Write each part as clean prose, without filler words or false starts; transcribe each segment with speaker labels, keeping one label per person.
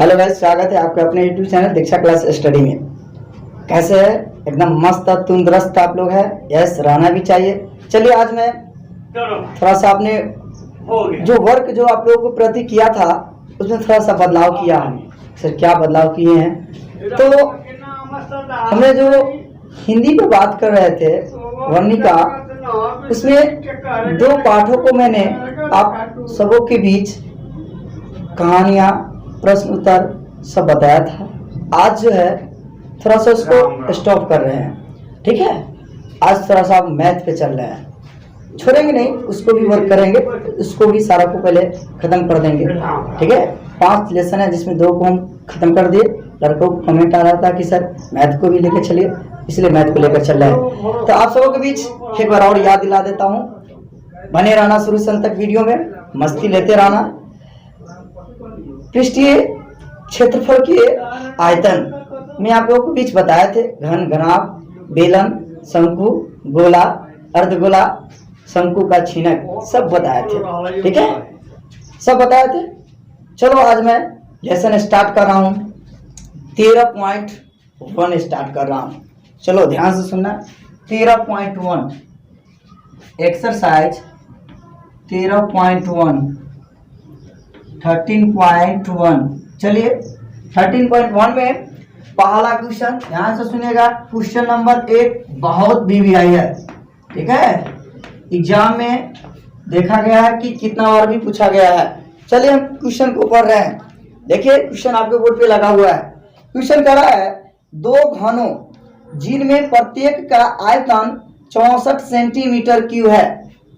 Speaker 1: Hello guys, स्वागत है आपका अपने यूट्यूब चैनल दीक्षा क्लास स्टडी में। कैसे है? एकदम मस्त तंदुरुस्त आप लोग है। यस, रहना भी चाहिए। चलिए आज मैं थोड़ा सा आपने जो वर्क जो आप लोगों को प्रति किया था उसमें थोड़ा सा बदलाव किया हमने। सर क्या बदलाव किए हैं? तो हमने जो हिंदी में बात कर रहे थे वर्णिका, उसमें दो पाठों को मैंने आप सबों के बीच कहानियां, प्रश्न उत्तर सब बताया था। आज जो है थोड़ा सा उसको स्टॉप कर रहे हैं, ठीक है। आज थोड़ा सा मैथ पे चल रहे हैं, छोड़ेंगे नहीं, उसको भी वर्क करेंगे, उसको भी सारा को पहले खत्म कर देंगे, ठीक है। 5 लेसन है जिसमें 2 को हम खत्म कर दिए। लड़कों को कमेंट आ रहा था कि सर मैथ को भी लेकर चलिए, इसलिए मैथ को लेकर चल रहे हैं। तो आप सबों के बीच एक बार और याद दिला देता हूँ, बने रहना शुरू से अंत तक वीडियो में, मस्ती लेते रहना। पृष्ठीय क्षेत्रफल के आयतन में आप लोगों को बीच बताए थे, घन, घनाभ, बेलन, शंकु, गोला, अर्धगोला, शंकु का छीनक, सब बताए थे, ठीक है, सब बताए थे। चलो आज मैं लेसन स्टार्ट कर रहा हूँ। 13.1 स्टार्ट कर रहा हूँ। चलो ध्यान से सुनना। 13.1 एक्सरसाइज 13.1 13.1। चलिए 13.1 में पहला क्वेश्चन ध्यान से सुनिएगा। क्वेश्चन नंबर 1 बहुत BBI है, ठीक है। एग्जाम में देखा गया है कि कितना बार भी पूछा गया है। चलिए हम क्वेश्चन को पढ़ रहे हैं। देखिए क्वेश्चन आपके बोर्ड पे लगा हुआ है। क्वेश्चन कह रहा है 2 घनों जिनमें प्रत्येक का आयतन 64 सेंटीमीटर क्यूब है।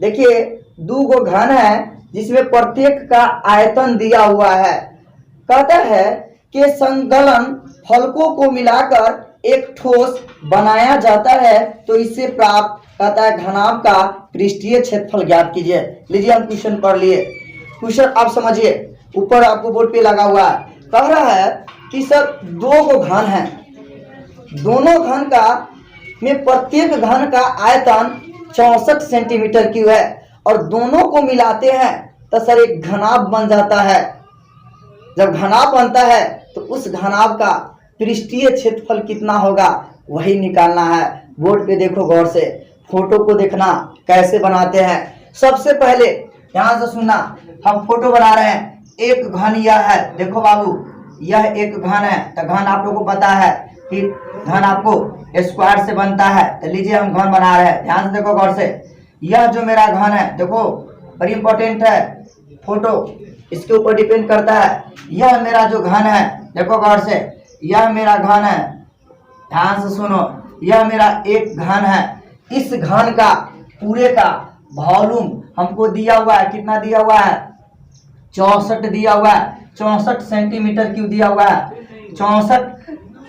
Speaker 1: देखिए 2 गो घन है जिसमें प्रत्येक का आयतन दिया हुआ है। कहता है कि संकलन फलकों को मिलाकर एक ठोस बनाया जाता है तो इससे प्राप्त कहता है घनाभ का पृष्ठीय क्षेत्रफल ज्ञात कीजिए। लीजिए हम क्वेश्चन पढ़ लिए। क्वेश्चन आप समझिए, ऊपर आपको बोर्ड पे लगा हुआ है। कह रहा है कि सर 2 गो घन है, दोनों घन का में प्रत्येक घन का आयतन 64 सेंटीमीटर क्यूब है और दोनों को मिलाते हैं तो सर एक घनाभ बन जाता है। जब घनाभ बनता है तो उस घनाभ का पृष्ठीय क्षेत्रफल कितना होगा वही निकालना है। बोर्ड पे देखो गौर से, फोटो को देखना कैसे बनाते हैं। सबसे पहले ध्यान से सुनना, हम फोटो बना रहे हैं। एक घन यह है, देखो बाबू यह एक घन है। तो घन आप लोगों को पता है कि घन आपको स्क्वायर से बनता है। तो लीजिए हम घन बना रहे हैं, ध्यान से देखो गौर से। यह जो मेरा घन है, देखो बड़ी इंपॉर्टेंट है, फोटो इसके ऊपर डिपेंड करता है। यह मेरा जो घन है, देखो गौर से, यह मेरा घन है, ध्यान से सुनो, यह मेरा एक घन है। इस घन का पूरे का वॉल्यूम हमको दिया हुआ है, कितना दिया हुआ है? 64 दिया हुआ है। 64 सेंटीमीटर क्यूब दिया हुआ है। 64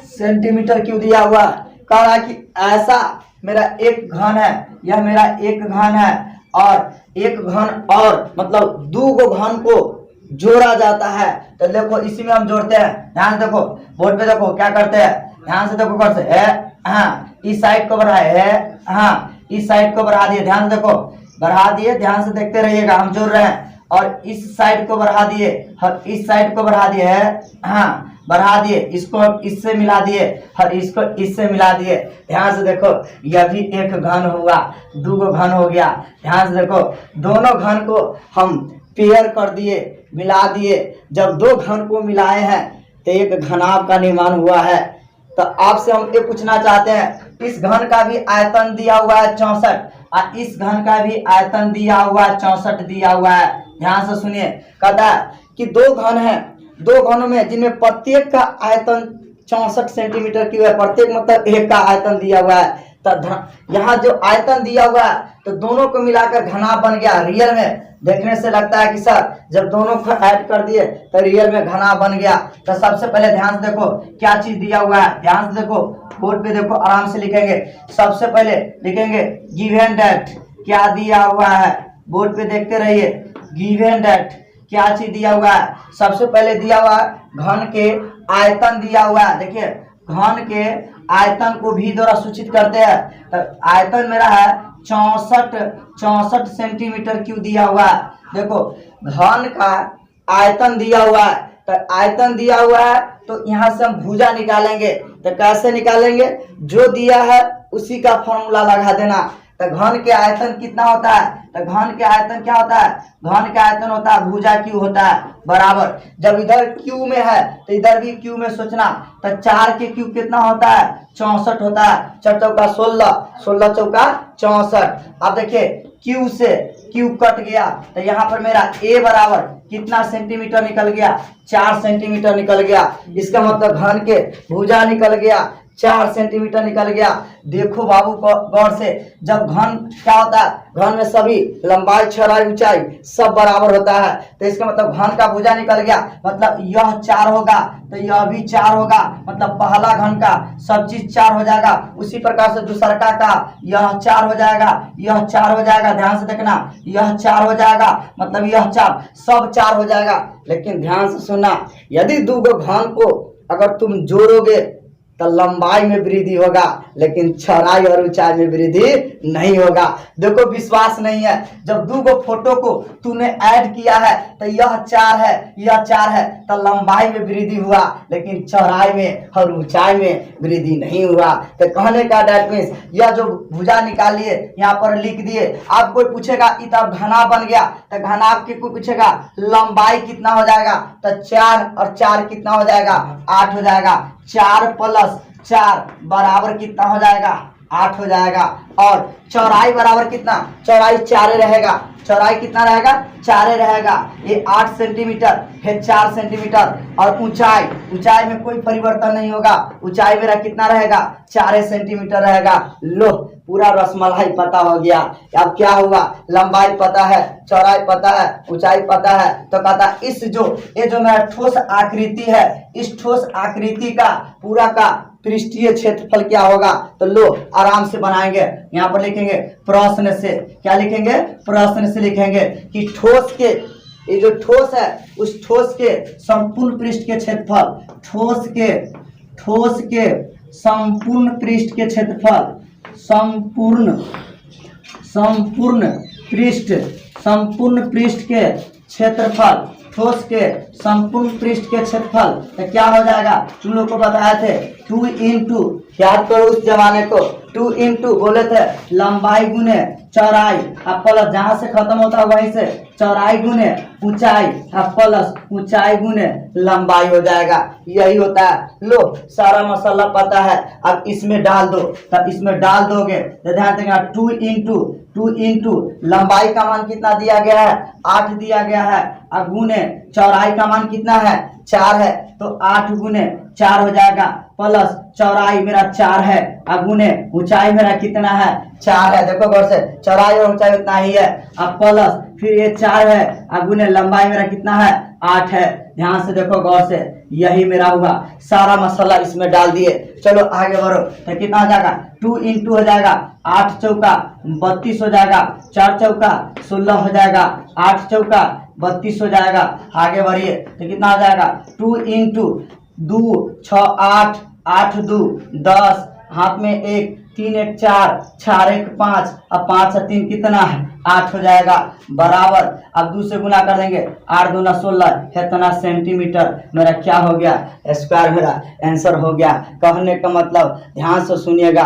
Speaker 1: सेंटीमीटर क्यूब दिया हुआ है। कह रहा है कि ऐसा मेरा एक घन है, यह मेरा एक घन है और एक घन और मतलब 2 गो घन को जोड़ा जाता है। तो देखो इसी में हम जोड़ते हैं, ध्यान देखो बोर्ड पे देखो क्या करते हैं, ध्यान से देखो कैसे है। हाँ, इस साइड को बढ़ाए है, हाँ इस साइड को बढ़ा दिए, ध्यान से देखो बढ़ा दिए, ध्यान से देखते रहिएगा, हम जोड़ रहे हैं। और इस साइड को बढ़ा दिए और इस साइड को बढ़ा दिए है, हाँ बढ़ा दिए, इसको इससे मिला दिए और इसको इससे मिला दिए। ध्यान से देखो यह भी एक घन हुआ, 2 गो घन हो गया। ध्यान से देखो दोनों घन को हम पेयर कर दिए, मिला दिए। जब 2 घन को मिलाए हैं तो एक घनाभ का निर्माण हुआ है। तो आपसे हम ये पूछना चाहते हैं, इस घन का भी आयतन दिया हुआ है 64 और इस घन का भी आयतन दिया हुआ है 64 दिया हुआ है। ध्यान से सुनिए, कहता है कि 2 घन है, 2 घनों में जिनमें प्रत्येक का आयतन 64 सेंटीमीटर क्यूब है, प्रत्येक मतलब एक का आयतन दिया हुआ है। तो यहाँ जो आयतन दिया हुआ है तो दोनों को मिलाकर घनाभ बन गया। रियल में देखने से लगता है कि सर जब दोनों को ऐड कर दिए तो रियल में घनाभ बन गया। तो सबसे पहले ध्यान से देखो क्या चीज दिया हुआ है, ध्यान से देखो बोर्ड पे देखो, आराम से लिखेंगे। सबसे पहले लिखेंगे गिवन दैट, क्या दिया हुआ है, बोर्ड पे देखते रहिए। गिवन दैट क्या चीज दिया हुआ है? सबसे पहले दिया हुआ घन के आयतन दिया हुआ है। देखिए घन के आयतन को भी द्वारा सूचित करते हैं। तो आयतन मेरा है 64 सेंटीमीटर क्यूब दिया हुआ है। देखो घन का आयतन दिया हुआ है, तो आयतन दिया हुआ है तो यहाँ से हम भुजा निकालेंगे। तो कैसे निकालेंगे, जो दिया है उसी का फॉर्मूला लगा देना। तो घन के आयतन कितना होता है, तो घन के आयतन क्या होता है, घन के आयतन होता है भुजा क्यू होता है बराबर। जब इधर क्यू में है तो इधर भी क्यू में सोचना। तो 4 के क्यू कितना होता है, 64 होता है। 4 चौका 16, 16 चौका 64। अब देखिए क्यू से क्यू कट गया तो यहाँ पर मेरा ए बराबर कितना सेंटीमीटर निकल गया, 4 सेंटीमीटर निकल गया। इसका मतलब घन के भुजा निकल गया 4 सेंटीमीटर निकल गया। देखो बाबू गौर से, जब घन क्या होता है, घन में सभी लंबाई चौड़ाई ऊंचाई सब बराबर होता है। तो इसका मतलब घन का भुजा निकल गया, मतलब यह 4 होगा तो यह भी 4 होगा। मतलब पहला घन का सब चीज 4 हो जाएगा। उसी प्रकार से दूसरा का यह 4 हो जाएगा, यह 4 हो जाएगा। ध्यान से देखना, यह 4 हो जाएगा, मतलब यह 4, सब 4 हो जाएगा। लेकिन ध्यान से सुनना, यदि दो घन को अगर तुम जोड़ोगे तो लंबाई में वृद्धि होगा, लेकिन चौड़ाई और ऊंचाई में वृद्धि नहीं होगा। देखो विश्वास नहीं है, जब दो फोटो को तूने ऐड किया है तो यह 4 है, यह 4 है, तो लंबाई में वृद्धि हुआ, लेकिन चौड़ाई में और ऊंचाई में वृद्धि नहीं हुआ। तो कहने का दैट मीन्स यह जो भुजा निकालिए यहाँ पर लिख दिए। आप कोई पूछेगा तब घना बन गया, तो घना के कोई पूछेगा लंबाई कितना हो जाएगा, तो 4 और 4 कितना हो जाएगा, 8 हो जाएगा। 4 प्लस 4 बराबर कितना हो जाएगा, 8 हो जाएगा। और चौड़ाई बराबर कितना, चौड़ाई 4 रहेगा। चौड़ाई कितना रहेगा, 4 रहेगा। ये 8 सेंटीमीटर है, 4 सेंटीमीटर। और ऊंचाई, ऊंचाई में कोई परिवर्तन नहीं होगा। ऊंचाई मेरा कितना रहेगा, 4 सेंटीमीटर रहेगा। लो पूरा रसमलाई पता हो गया। अब क्या हुआ, लंबाई पता है, चौड़ाई पता है, ऊंचाई पता है। तो कहता इस ये जो मेरा ठोस आकृति है, इस ठोस आकृति का पूरा का पृष्ठीय क्षेत्रफल क्या होगा। तो लो आराम से बनाएंगे। यहाँ पर लिखेंगे प्रश्न से, क्या लिखेंगे, प्रश्न से लिखेंगे कि ठोस के, ये जो ठोस है उस ठोस के संपूर्ण पृष्ठ के क्षेत्रफल, ठोस के संपूर्ण पृष्ठ के क्षेत्रफल, संपूर्ण पृष्ठ के क्षेत्रफल, ठोस के संपूर्ण पृष्ठ के क्षेत्रफल। तो क्या हो जाएगा, तुम लोग को बताए थे 2 इंटू, याद करो उस जमाने को, 2 इंटू बोले थे लंबाई गुने चौड़ाई, अब प्लस जहां से खत्म होता है वहीं से चौड़ाई गुने ऊंचाई, अब प्लस ऊंचाई गुने लंबाई हो जाएगा। यही होता है। लो सारा मसाला पता है, अब इसमें डाल दो। तब इसमें डाल दोगे तो ध्यान देना 2 इंटू लंबाई का मान कितना दिया गया है, 8 दिया गया है। अब गुने चौड़ाई का मान कितना है, 4 है, तो 8 गुने 4 हो जाएगा। प्लस चौड़ाई मेरा 4 है, अब गुने ऊंचाई मेरा कितना है, 4 है। देखो गौर से, चौड़ाई और ऊंचाई उतना ही है। अब प्लस फिर ये 4 है, अब गुने लंबाई मेरा कितना है, 8 है। ध्यान से देखो गौर से, यही मेरा हुआ। सारा मसाला इसमें डाल दिए। चलो आगे बढ़ो। तो कितना हो जाएगा, 2 इंटू हो जाएगा 8 चौका 32 हो जाएगा, 4 चौका 16 हो जाएगा, 8 चौका 32 हो जाएगा। आगे बढ़िए तो कितना हो जाएगा, 2 इंटू 2 6 8, 8 2 10, हाथ में 1, 3 1 4, 4 1 5, अब 5 से 3 कितना है, 8 हो जाएगा बराबर। अब 2 से गुना कर देंगे, 8 दूना 16, इतना सेंटीमीटर मेरा क्या हो गया, स्क्वायर मेरा आंसर हो गया। कहने का मतलब ध्यान से सुनिएगा,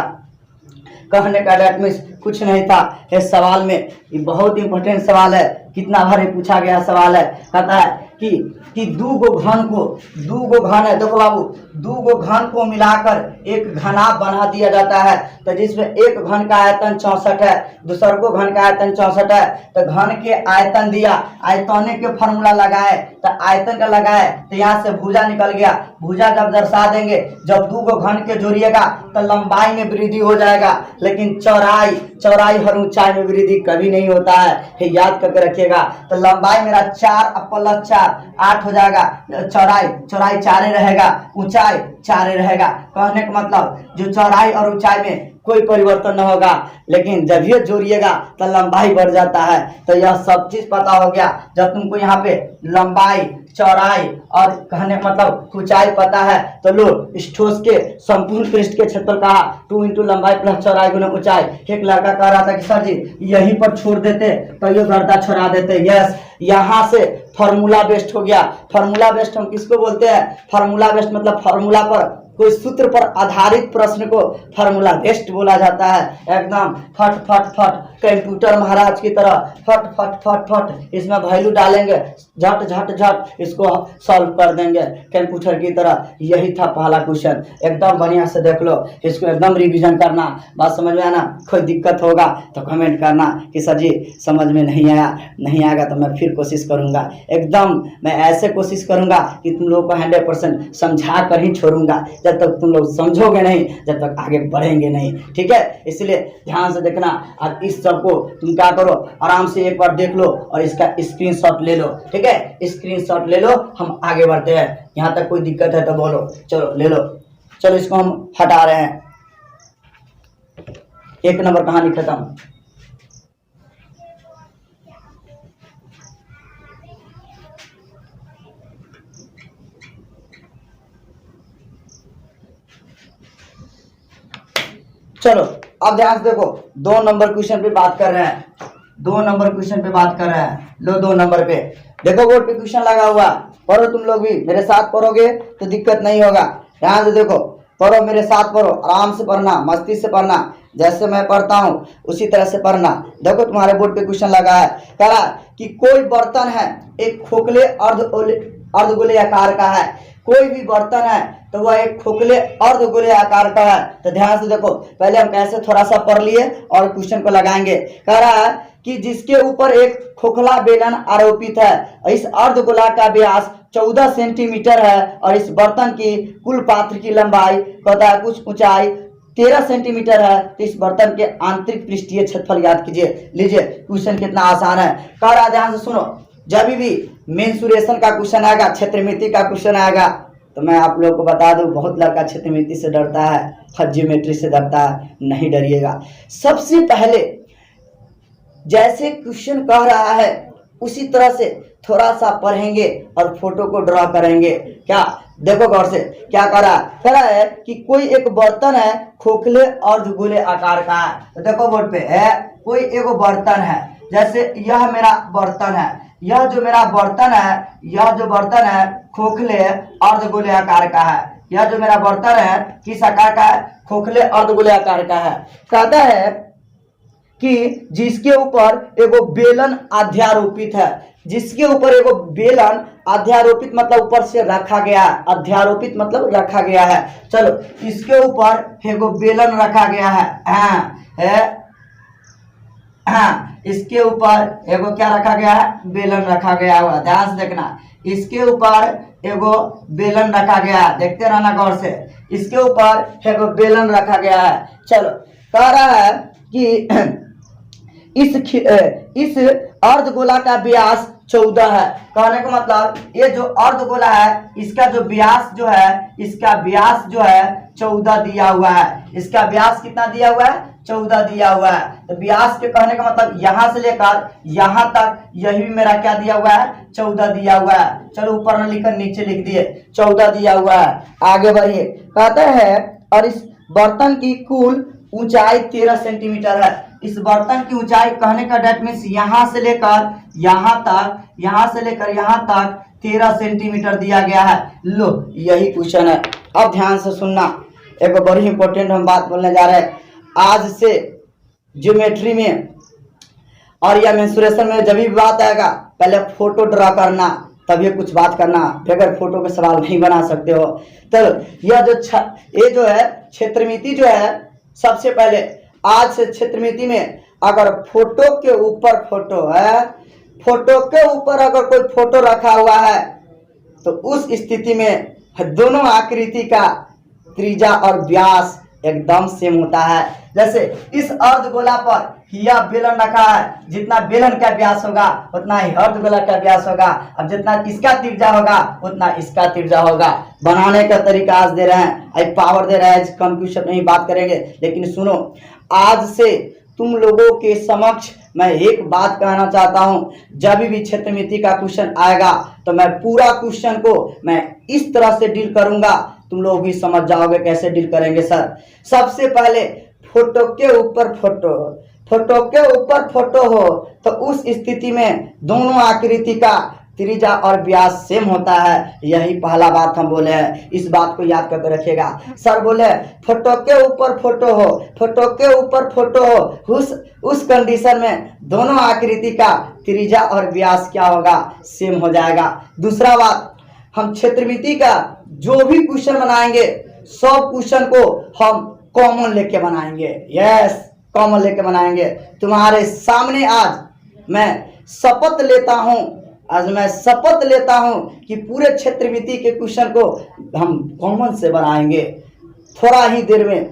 Speaker 1: कहने का डेट मीन्स कुछ नहीं था इस सवाल में। ये बहुत इंपॉर्टेंट सवाल है, कितना बार पूछा गया सवाल है। कहता है कि दो गो घन है। देखो बाबू, 2 गो घन को मिलाकर एक घनाभ बना दिया जाता है। तो जिसमें एक घन का आयतन 64 है, दूसरा को घन का आयतन 64 है। तो घन के आयतन दिया, आयतने के फॉर्मूला लगाए, तो आयतन का लगाए तो यहाँ से भुजा निकल गया। भुजा जब दर्शा देंगे, जब 2 गो घन के जोड़िएगा तो लंबाई में वृद्धि हो जाएगा, लेकिन चौड़ाई और ऊंचाई में वृद्धि कभी नहीं होता है, याद करके रखिएगा। तो लंबाई मेरा 4 प्लस 4 8 हो जाएगा। चौड़ाई 4 रहेगा, ऊंचाई 4 रहेगा। कहने का मतलब जो चौड़ाई और ऊंचाई में कोई परिवर्तन न होगा, लेकिन जब ये जोड़िएगा तो लंबाई बढ़ जाता है। तो यह सब चीज पता हो गया। जब तुमको यहाँ पे लंबाई चौड़ाई और कहने मतलब ऊंचाई पता है तो लो इस ठोस के संपूर्ण पृष्ठ के क्षेत्रफल कहा 2 इंटू लंबाई प्लस चौड़ाई गुना ऊंचाई। एक लड़का कह रहा था कि सर जी यहीं पर छोड़ देते तो ये गर्दा छोड़ा देते। यस, यहाँ से फार्मूला बेस्ड हो गया। फार्मूला बेस्ड हम किसको बोलते हैं? फार्मूला बेस्ड मतलब फार्मूला पर कोई सूत्र पर आधारित प्रश्न को फार्मूला बेस्ड बोला जाता है। एकदम फट फट फट कंप्यूटर महाराज की तरह फट फट फट फट इसमें वैल्यू डालेंगे, झट झट झट इसको सॉल्व कर देंगे कंप्यूटर की तरह। यही था पहला क्वेश्चन। एकदम बढ़िया से देख लो, इसको एकदम रिवीजन करना। बात समझ में आना? कोई दिक्कत होगा तो कमेंट करना कि सर जी समझ में नहीं आया। नहीं आएगा तो मैं फिर कोशिश करूंगा। एकदम मैं ऐसे कोशिश करूंगा कि तुम लोग को 100% समझा कर ही छोड़ूंगा। जब तक तुम लोग समझोगे नहीं, जब तक आगे बढ़ेंगे नहीं। ठीक है, इसलिए ध्यान से देखना। और इस सब को तुम क्या करो, आराम से एक बार देख लो और इसका स्क्रीनशॉट ले लो। ठीक है, स्क्रीनशॉट ले लो, हम आगे बढ़ते हैं। यहाँ तक कोई दिक्कत है तो बोलो। चलो ले लो। चलो इसको हम हटा रहे हैं। 1 नंबर कहानी खत्म। चलो अब ध्यान से देखो, 2 नंबर क्वेश्चन पे बात कर रहे हैं। 2 नंबर क्वेश्चन पे बात कर रहे हैं। लो 2 नंबर पे देखो, बोर्ड पे क्वेश्चन लगा हुआ। पढ़ो, तुम लोग भी मेरे साथ पढ़ोगे तो दिक्कत नहीं होगा। ध्यान से देखो, पढ़ो, मेरे साथ पढ़ो, आराम से पढ़ना, मस्ती से पढ़ना। जैसे मैं पढ़ता हूँ उसी तरह से पढ़ना। देखो तुम्हारे बोर्ड पे क्वेश्चन लगा है, कह रहा कि कोई बर्तन है एक खोखले अर्धगोले आकार का है। कोई भी बर्तन है तो वह एक खोखले अर्धगोले आकार का है। तो ध्यान से देखो, पहले हम कैसे थोड़ा सा पढ़ लिए और क्वेश्चन को लगाएंगे। कह रहा है कि जिसके ऊपर एक खोखला बेलन आरोपित है। इस अर्धगोला का व्यास 14 सेंटीमीटर है और इस बर्तन की कुल पात्र की लंबाई पता है कुछ ऊंचाई 13 सेंटीमीटर है। तो इस बर्तन के आंतरिक पृष्ठीय क्षेत्रफल याद कीजिए। लीजिए क्वेश्चन कितना आसान है। कह रहा है ध्यान से सुनो, जब भी मेंसुरेशन का क्वेश्चन आएगा, क्षेत्रमिति का क्वेश्चन आएगा, तो मैं आप लोगों को बता दूं, बहुत लड़का क्षेत्रमिति से डरता है और ज्योमेट्री से डरता है। नहीं डरिएगा। सबसे पहले जैसे क्वेश्चन कह रहा है उसी तरह से थोड़ा सा पढ़ेंगे और फोटो को ड्रॉ करेंगे। क्या देखो गौर से, क्या कह रहा है कि कोई एक बर्तन है खोखले अर्धगोले आकार का है। तो देखो बोर्ड पे है, कोई एक बर्तन है। जैसे यह मेरा बर्तन है, यह जो मेरा बर्तन है, यह जो बर्तन है खोखले अर्धगोले आकार का है। यह जो मेरा बर्तन है किस आकार का है? खोखले अर्धगोले आकार का है। कहता है कि जिसके ऊपर एगो बेलन अध्यारोपित है। जिसके ऊपर एगो बेलन अध्यारोपित मतलब ऊपर से रखा गया है, अध्यारोपित मतलब रखा गया है। चलो इसके ऊपर एगो बेलन रखा गया है। इसके ऊपर एगो क्या रखा गया है? बेलन रखा गया हुआ। ध्यान से देखना, इसके ऊपर एगो बेलन रखा गया है। देखते रहना गौर से, इसके ऊपर एगो बेलन रखा गया है। चलो कह रहा है कि इस अर्धगोला का व्यास 14 है। कहने का मतलब ये जो अर्धगोला है इसका जो व्यास जो है, इसका व्यास जो है 14 दिया हुआ है। इसका व्यास कितना दिया हुआ है? 14 दिया हुआ है। तो व्यास के कहने का मतलब यहाँ से लेकर यहाँ तक यही भी मेरा क्या दिया हुआ है? 14 दिया हुआ है। चलो ऊपर न लिखकर नीचे लिख दिए, 14 दिया हुआ है। आगे बढ़िए, कहते हैं और इस बर्तन की कुल ऊंचाई 13 सेंटीमीटर है। इस बर्तन की ऊंचाई कहने का डेट मीन्स यहाँ से लेकर यहाँ तक, यहाँ से लेकर यहाँ तक 13 सेंटीमीटर दिया गया है। लो यही क्वेश्चन है। अब ध्यान से सुनना, एक बड़ी इंपॉर्टेंट हम बात बोलने जा रहे हैं। आज से ज्योमेट्री में और या मेंसुरेशन में जब भी बात आएगा पहले फोटो ड्रा करना, तभी कुछ बात करना। बगैर फोटो के सवाल नहीं बना सकते हो। तो यह ये जो है क्षेत्रमिति जो है, सबसे पहले आज से क्षेत्रमिति में अगर फोटो के ऊपर फोटो है, फोटो के ऊपर अगर कोई फोटो रखा हुआ है तो उस स्थिति में दोनों आकृति का त्रिज्या और व्यास एकदम सेम होता है। जैसे इस अर्धगोला पर यह बेलन रखा है, जितना बेलन का व्यास होगा उतना ही अर्धगोला का व्यास होगा। अब जितना इसका त्रिज्या होगा उतना इसका त्रिज्या होगा। बनाने का तरीका आज दे रहे हैं, आज पावर दे रहे हैं, कंप्यूटर नहीं बात करेंगे। लेकिन सुनो, आज से तुम लोगों के समक्ष मैं एक बात कहना चाहता हूं, जब भी क्षेत्रमिति का क्वेश्चन आएगा तो मैं पूरा क्वेश्चन को मैं इस तरह से डील करूंगा, तुम लोग भी समझ जाओगे कैसे डील करेंगे सर। सबसे पहले फोटो के ऊपर फोटो, फोटो के ऊपर फोटो हो तो उस स्थिति में दोनों आकृति का त्रिज्या और व्यास सेम होता है, यही पहला बात हम बोले हैं, इस बात को याद करके रखिएगा। सर बोले फोटो के ऊपर फोटो हो, फोटो के ऊपर फोटो हो, उस कंडीशन में दोनों आकृति का त्रिज्या और व्यास क्या होगा, सेम हो जाएगा। दूसरा बात, हम क्षेत्रमिति का जो भी क्वेश्चन बनाएंगे सब क्वेश्चन को हम कॉमन लेके बनाएंगे। यस, कॉमन लेके बनाएंगे। तुम्हारे सामने आज मैं शपथ लेता हूं, आज मैं शपथ लेता हूं कि पूरे क्षेत्रमिति के क्वेश्चन को हम कॉमन से बनाएंगे। थोड़ा ही देर में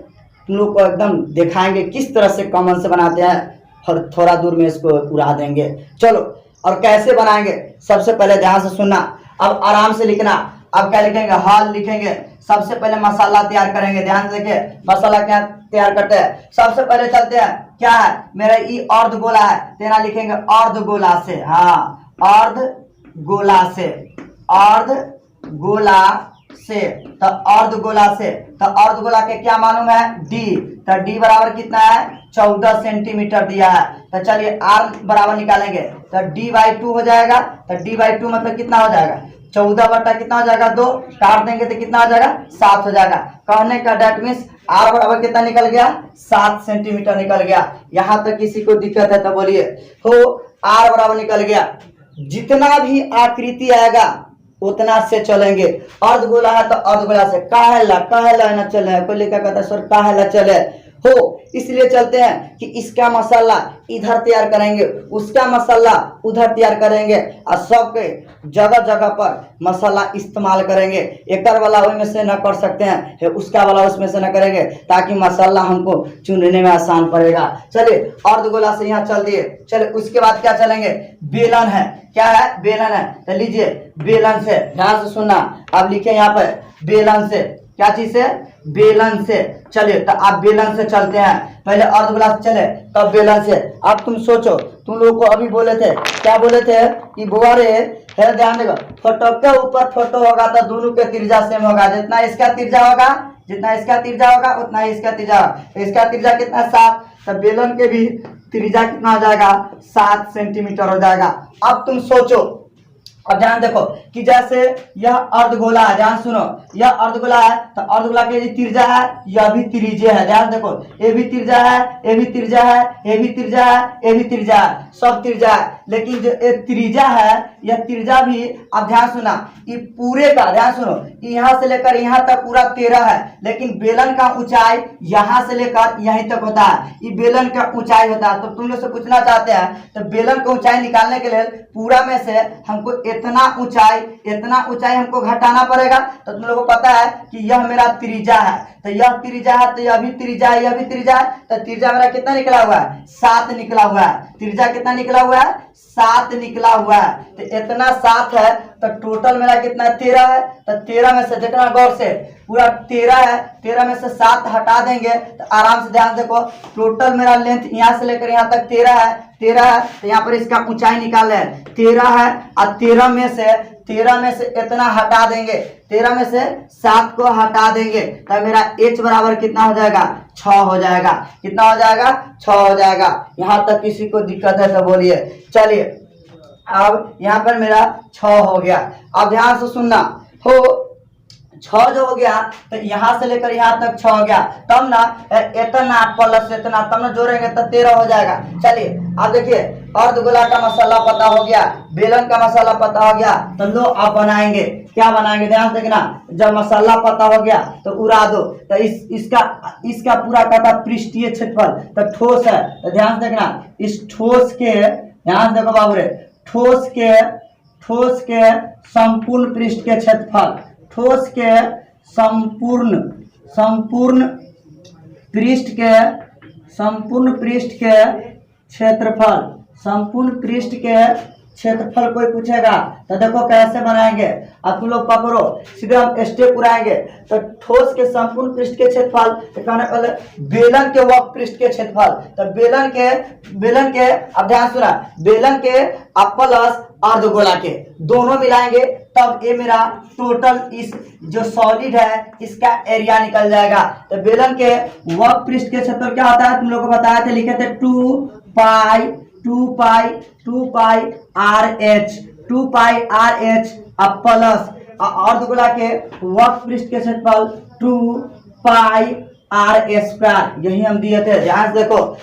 Speaker 1: तुम लोग को एकदम दिखाएंगे किस तरह से कॉमन से बनाते हैं और थोड़ा दूर में इसको उड़ा देंगे। चलो, और कैसे बनाएंगे सबसे पहले ध्यान से सुनना, अब आराम से लिखना। अब क्या लिखेंगे, हल लिखेंगे। सबसे पहले मसाला तैयार करेंगे, ध्यान से देखिए मसाला क्या तैयार करते हैं। सबसे पहले चलते हैं, क्या है मेरा ई अर्धगोला है, तेरा लिखेंगे अर्धगोला से, हाँ अर्धगोला से, अर्धगोला से, तो अर्धगोला से, तो अर्धगोला के क्या मालूम है, डी, तो डी बराबर कितना है 14 सेंटीमीटर दिया है। तो चलिए आर बराबर निकालेंगे, तो डी बाई 2 हो जाएगा। तो डी बाई 2 मतलब कितना हो जाएगा, 14 बटा कितना हो जाएगा 2, काट देंगे तो कितना हो जाएगा 7 हो जाएगा। कहने का डेट मीन्स आर बराबर कितना निकल गया, 7 सेंटीमीटर निकल गया। यहाँ तक किसी को दिक्कत है तो बोलिए। हो, आर बराबर निकल गया। जितना भी आकृति आएगा उतना से चलेंगे। अर्धगोला है तो अर्धगोला से, काहेला ना चले, कोई लिखा कहता है सर काहेला चले हो, इसलिए चलते हैं कि इसका मसाला इधर तैयार करेंगे, उसका मसाला उधर तैयार करेंगे, और सबके जगह जगह पर मसाला इस्तेमाल करेंगे। एक वाला में से न कर सकते हैं, उसका वाला उसमें से न करेंगे, ताकि मसाला हमको चुनने में आसान पड़ेगा। चलिए अर्धगोला से यहाँ चल दिए। चलिए उसके बाद क्या चलेंगे, बेलन है, क्या है बेलन है, तो लीजिए बेलन से, ध्यान से सुनना। अब लिखे यहाँ पर बेलन से, क्या चीज से, बेलन से। चलिए तो आप बेलन से चलते हैं, पहले अर्धगोला से चले तब बेलन से। अब तुम सोचो, तुम लोग को अभी बोले थे, क्या बोले थे कि बुआ रे है, ध्यान देगा, फोटो के ऊपर फोटो होगा तो दोनों के त्रिज्या सेम होगा, जितना इसका त्रिज्या होगा, जितना इसका त्रिज्या होगा उतना ही इसका त्रिज्या होगा। इसका त्रिज्या कितना, 7, तो बेलन के भी त्रिज्या कितना हो जाएगा, 7 सेंटीमीटर हो जाएगा। अब तुम सोचो, अब ध्यान देखो कि जैसे यह अर्धगोला है, ध्यान सुनो, यह अर्धगोला है तो अर्धगोला के ये त्रिज्या है, यह भी त्रिज्या है। ध्यान देखो, ये भी त्रिज्या है, ये भी त्रिज्या है, ये भी त्रिज्या है, ये भी त्रिज्या है, सब त्रिज्या है। लेकिन जो ये त्रिज्या है, यह त्रिज्या भी, अब ध्यान सुना, ये पूरे का ध्यान सुनो, यहाँ से लेकर यहाँ तक पूरा 13 है, लेकिन बेलन का ऊंचाई यहाँ से लेकर यहीं तक होता है, ये बेलन का ऊंचाई होता है। तो तुम लोग से पूछना चाहते हैं, तो बेलन का ऊंचाई निकालने के लिए पूरा में से हमको इतना ऊंचाई हमको घटाना पड़ेगा। तो तुम लोगों को पता है कि यह मेरा त्रिज्या है, तो यह त्रिज्या है, तो यह भी त्रिज्या है, यह भी त्रिज्या है, तो त्रिज्या मेरा कितना निकला हुआ है, 7 निकला हुआ है। त्रिज्या कितना निकला हुआ है, 7 निकला हुआ है। तो इतना 7 है, तो टोटल मेरा कितना 13 है। तो 13 में से देखना गौर से, पूरा 13 है, 13 में से 7 हटा देंगे तो आराम से ध्यान देखो, टोटल मेरा लेंथ यहाँ से लेकर यहाँ तक 13 है, 13 है, तो यहाँ पर इसका ऊंचाई निकाल है 13 है, और 13 में से इतना हटा देंगे, 13 में से 7 को हटा देंगे, तो मेरा h बराबर कितना हो जाएगा, 6 हो जाएगा। कितना हो जाएगा, 6 हो जाएगा। यहाँ तक किसी को दिक्कत है तो बोलिए। चलिए अब यहाँ पर मेरा 6 हो गया। अब ध्यान से सुनना, हो 6 जो हो गया तो यहाँ से लेकर यहाँ तक 6 हो गया, तब ना इतना प्लस इतना, तब ना जोड़ेंगे तो 13 हो जाएगा। चलिए अब देखिए, अर्धगोला का मसाला पता हो गया, बेलन का मसाला पता हो गया, तो लो आप बनाएंगे, क्या बनाएंगे, ध्यान से देखना। जब मसाला पता हो गया तो उड़ा दो, तो इसका पूरा कहता पृष्ठीय क्षेत्रफल, तो ठोस है, तो ध्यान से देखना, इस ठोस के, ध्यान से देखो बाबू रे, ठोस के संपूर्ण पृष्ठ के क्षेत्रफल, ठोस के संपूर्ण पृष्ठ के क्षेत्रफल, संपूर्ण पृष्ठ के क्षेत्रफल कोई पूछेगा तो देखो कैसे बनाएंगे। अब तुम लोग पकड़ो, सीधे हम स्टेप उड़ाएंगे। तो ठोस के संपूर्ण पृष्ठ के क्षेत्रफल, पहले बेलन के वक्र पृष्ठ के क्षेत्रफल, तो बेलन के अब ध्यान सुना, बेलन के प्लस अर्धगोला के दोनों मिलाएंगे तब ये मेरा टोटल इस जो सॉलिड है इसका एरिया निकल जाएगा। तो बेलन के वक्र पृष्ठ के क्षेत्रफल क्या होता है तुम लोग को बताया थे, लिखे थे 2 पाई आर एच अब प्लस अर्धगोला के वक्र पृष्ठ के क्षेत्रफल 2 पाई आर एच स्क्वायर, यही हम दिए थे। ध्यान से देखो,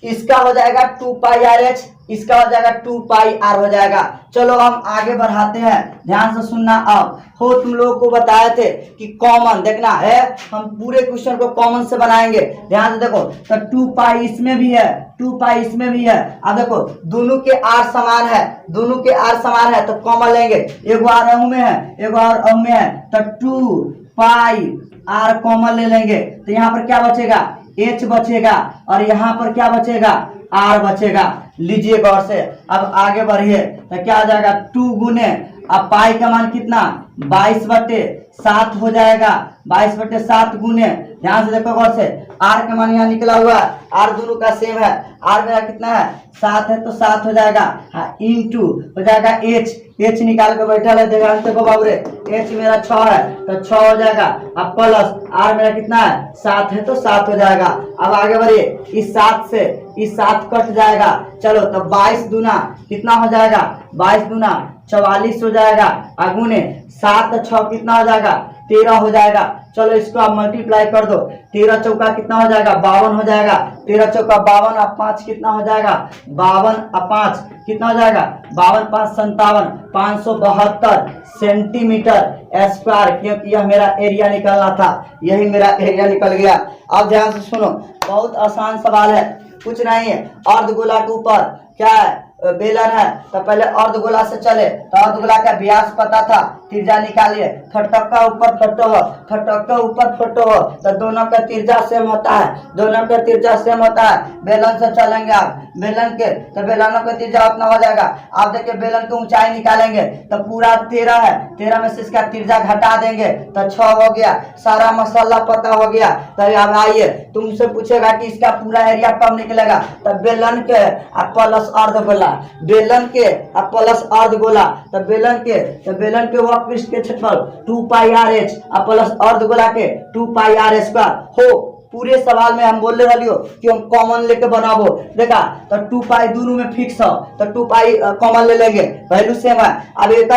Speaker 1: इसका हो जाएगा 2 पाई आर एच, इसका हो जाएगा 2 पाई आर हो जाएगा। चलो हम आगे बढ़ाते हैं, ध्यान से सुनना। अब हो तुम लोगों को बताए थे कि कॉमन देखना है, हम पूरे क्वेश्चन को कॉमन से बनाएंगे। ध्यान से देखो, तो 2 पाई इसमें भी है, 2 पाई इसमें भी है। अब देखो दोनों के आर समान है, दोनों के आर समान है तो कॉमन लेंगे। एक आर अहू में है, एक और अहू में है, तो 2 पाई आर कॉमन ले लेंगे। तो यहाँ पर क्या बचेगा, एच बचेगा, और यहाँ पर क्या बचेगा, आर बचेगा। लीजिए गौर से, अब आगे बढ़िए। तो क्या हो जाएगा 2 गुने, अब पाई का मान कितना 22/7 हो जाएगा, 22/7 गुने। ध्यान से देखो गौर से, आर का मान यहाँ निकला हुआ है, आर दोनों का सेम है, आर मेरा कितना है 7 है तो 7 हो जाएगा, हाँ इंटू हो जाएगा एच, एच निकाल के बैठा है, ध्यान से बाबू रे, एच मेरा 6 है तो 6 हो जाएगा, अब प्लस आर मेरा कितना है 7 है तो 7 हो जाएगा। अब आगे बढ़िए, इस 7 से इस 7 कट जाएगा, चलो तो 22 दूना कितना हो जाएगा, 22 दूना 44 हो जाएगा, अगुने 7 और 6 कितना हो जाएगा 13 हो जाएगा। चलो इसको आप मल्टीप्लाई कर दो, 13 चौका कितना हो जाएगा 52 हो जाएगा, 13 चौका 52 और 5 कितना हो जाएगा 52 और 5 कितना हो जाएगा 52 5 57, 572 सेंटीमीटर स्क्वायर, क्योंकि यह मेरा एरिया निकलना था, यही मेरा एरिया निकल गया। अब ध्यान से सुनो, बहुत आसान सवाल है, कुछ नहीं है। अर्धगोला के ऊपर क्या है, बेलन है, तो पहले अर्धगोला से चले, तो अर्धगोला का व्यास पता था, त्रिज्या निकालिए, फटक्का ऊपर फटो हो, फटक्का ऊपर फटो हो, तो दोनों का त्रिज्या सेम होता है, दोनों का त्रिज्या सेम होता है। बेलन से चलेंगे आप, बेलन के तो बेलनों का त्रिज्या उतना हो जाएगा। आप देखिए बेलन की ऊंचाई निकालेंगे तो पूरा 13 है, 13 में से इसका त्रिज्या घटा देंगे तो 6 हो गया, सारा मसाला पता हो गया। तो अब आइए, तुमसे पूछेगा कि इसका पूरा एरिया कब निकलेगा, तो बेलन के प्लस अर्धगोला, बेलन के प्लस अर्धगोला, तो बेलन के वक्र पृष्ठ के क्षेत्रफल 2 पाई आर एच प्लस अर्धगोला के 2 पाई आर स्क्वायर हो। पूरे सवाल में हम बोल रहे हो कि हम कॉमन लेके बनाबो, देखा तो 2 पाई दोनों में फिक्स हो, तो 2 पाई कॉमन ले लेंगे, वैल्यू सेम है। अब एक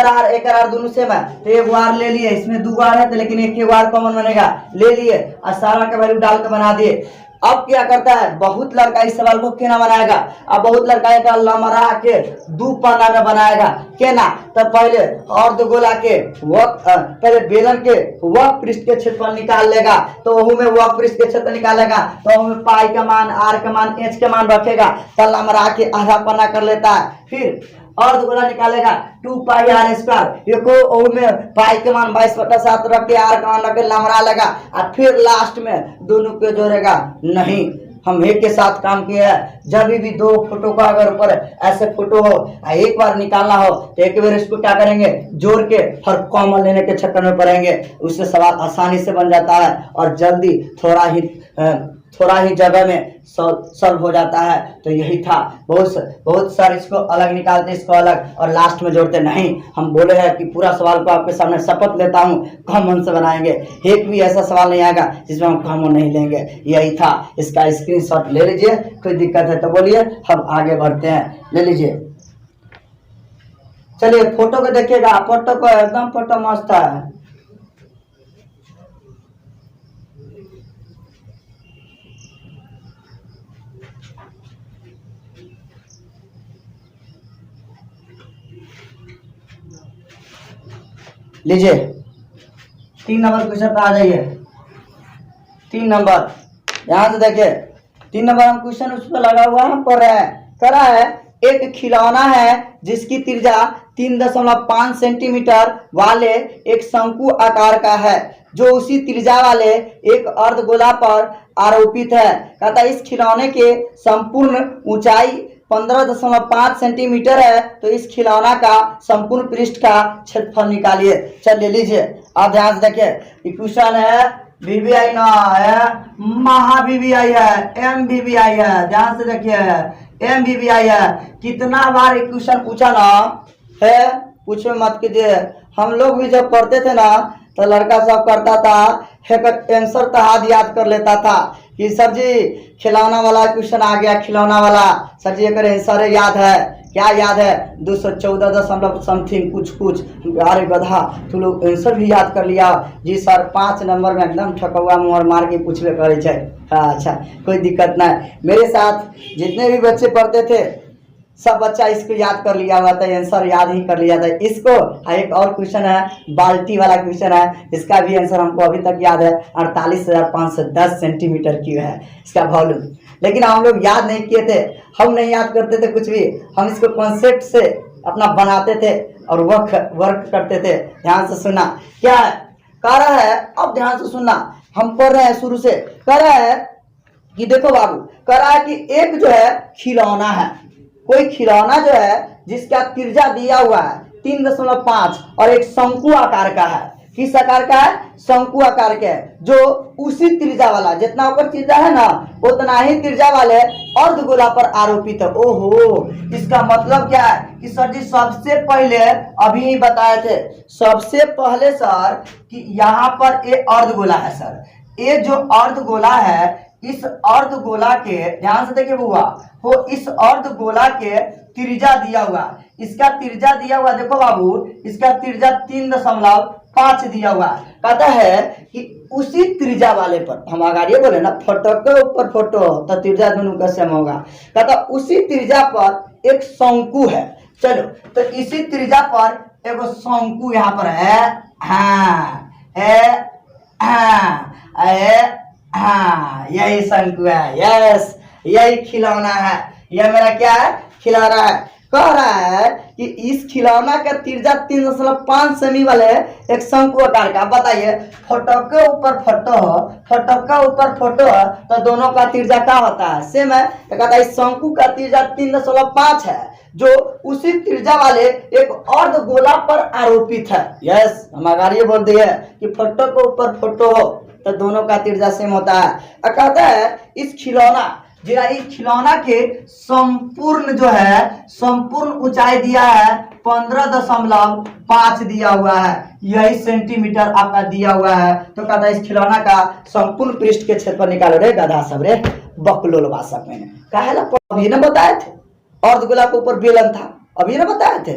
Speaker 1: आर दोनों सेम है, तो एक बार ले लिए, इसमें 2 बार है तो लेकिन एक बार कॉमन बनेगा, ले लिए और सारा का वैल्यू डाल के बना दिए। अब क्या करता है, बहुत लड़का इस सवाल को केना बनाएगा, अब बहुत लड़का एक लमरा के 2 पन्ना में बनाएगा केना, तो पहले अर्धगोला के पहले बेलन के वक्र पृष्ठ के क्षेत्रफल निकाल लेगा, तो वह में वक्र पृष्ठ के क्षेत्र निकालेगा, तो वह में पाई का मान, आर का मान, एच का मान रखेगा, तो लमरा के आधा पन्ना कर लेता है। फिर अर्धगोला निकालेगा 2 पाई आर स्क्वायर, एको में पाई के मान 22/7 रख के, आर का मान रख के लमरा लेगा, और फिर लास्ट में दोनों को जोड़ेगा। नहीं, हम एक के साथ काम किया है, जब भी 2 फोटो का अगर ऊपर ऐसे फोटो हो एक बार निकालना हो तो एक बार इसको क्या करेंगे, जोड़ के हर कॉमन लेने के चक्कर में पड़ेंगे, उससे सवाल आसानी से बन जाता है और जल्दी थोड़ा ही जगह में सॉल्व हो जाता है। तो यही था, बहुत सारे इसको अलग निकालते, इसको अलग और लास्ट में जोड़ते। नहीं, हम बोले हैं कि पूरा सवाल को आपके सामने शपथ लेता हूँ कॉमन से बनाएंगे, एक भी ऐसा सवाल नहीं आएगा जिसमें हम कॉमन नहीं लेंगे। यही था, इसका स्क्रीनशॉट ले लीजिए, कोई दिक्कत है तो बोलिए, हम आगे बढ़ते हैं, ले लीजिए। चलिए फोटो को देखिएगा, फोटो को एकदम फोटो मस्त है। लीजिए 3 नंबर क्वेश्चन पे आ जाइए। 3 नंबर ध्यान से देखिए, 3 नंबर हम क्वेश्चन उस पर लगा हुआ हम पढ़ रहे हैं। कह रहा है एक खिलौना है जिसकी त्रिज्या 3.5 सेंटीमीटर वाले एक शंकु आकार का है, जो उसी त्रिज्या वाले एक अर्धगोला पर आरोपित है। कहता है इस खिलौने के संपूर्ण ऊंचाई 15.5 सेंटीमीटर है, तो इस खिलौना का संपूर्ण पृष्ठ का क्षेत्रफल निकालिए। चलिए लीजिए, आप ध्यान से देखिए, क्वेश्चन है वीवीआई ना है, महा वीवीआई है, एम वीवीआई है, ध्यान से देखिए एम वीवीआई है। कितना बार एक क्वेश्चन पूछा ना है, पूछो मत कीजिए। हम लोग भी जब पढ़ते थे ना तो लड़का सब करता था, एक आंसर तो हाथ याद कर लेता था कि सर जी खिलौना वाला क्वेश्चन आ गया, खिलौना वाला सर जी एक आंसर याद है, क्या याद है 214 दशमलव समथिंग कुछ कुछ। अरे गधा तू लोग आंसर भी याद कर लिया जी सर, 5 नंबर में एकदम ठकौआ मुहर मार के पूछबे करे छे। अच्छा कोई दिक्कत नहीं, मेरे साथ जितने भी बच्चे पढ़ते थे सब बच्चा इसको याद कर लिया हुआ था, आंसर याद ही कर लिया था इसको। एक और क्वेश्चन है, बाल्टी वाला क्वेश्चन है, इसका भी आंसर हमको अभी तक याद है, 48,510 सेंटीमीटर क्यूब है इसका वॉल्यूम। लेकिन हम लोग याद नहीं किए थे, हम नहीं याद करते थे कुछ भी, हम इसको कॉन्सेप्ट से अपना बनाते थे और वर्क करते थे। ध्यान से सुनना क्या है कह रहा है, अब ध्यान से सुनना, हम पढ़ रहे हैं शुरू से। कह रहा है कि देखो बाबू, कह रहा है कि एक जो है खिलौना है, कोई खिलौना जो है जिसका त्रिज्या दिया हुआ है 3.5 और एक शंकु आकार का है। किस आकार का है? शंकु आकार के है, जो उसी त्रिज्या वाला, जितना ऊपर त्रिज्या है ना उतना ही त्रिज्या वाले अर्धगोला पर आरोपित है। ओहो, इसका मतलब क्या है कि सर जी सबसे पहले अभी ही बताए थे, सबसे पहले सर कि यहाँ पर ये अर्धगोला है सर, ये जो अर्धगोला है इस अर्धगोला के, ध्यान से देखिए बुआ, वो इस अर्धगोला के त्रिज्या दिया हुआ, इसका त्रिज्या दिया हुआ, देखो बाबू इसका त्रिज्या 3.5 दिया हुआ। कहता है कि उसी त्रिज्या वाले पर, हम अगर ये बोले ना फोटो के ऊपर फोटो तो त्रिज्या दोनों का सेम होगा, कहता उसी त्रिज्या पर एक शंकु है। चलो तो इसी त्रिज्या पर एक शंकु यहाँ पर है, हाँ यही शंकु है, यस यही खिलौना है, यह मेरा क्या है खिलौना है। कह रहा है कि इस खिलौना का त्रिज्या 3.5 सेमी वाले एक शंकु आकार का। बताइए फोटो के ऊपर फोटो हो, फोटो के ऊपर फोटो है तो दोनों का त्रिज्या क्या होता है सेम है। तो कहता है इस शंकु का त्रिज्या 3.5 है, जो उसी त्रिज्या वाले एक अर्धगोला पर आरोपित है। यस, हम अगर ये बोल दिए कि फोटो के ऊपर फोटो हो तो दोनों का त्रिज्या सेम होता है। और कहता है इस खिलौना के संपूर्ण जो है संपूर्ण ऊंचाई दिया है 15.5 दिया हुआ है, यही सेंटीमीटर आपका दिया हुआ है। तो कहता है इस खिलौना का संपूर्ण पृष्ठ के क्षेत्रफल निकालो रे गधा सब रे बकलोल भाषा में। काहे ला अभी ना बताए थे, अर्धगोला के ऊपर बेलन था, अभी ना बताए थे।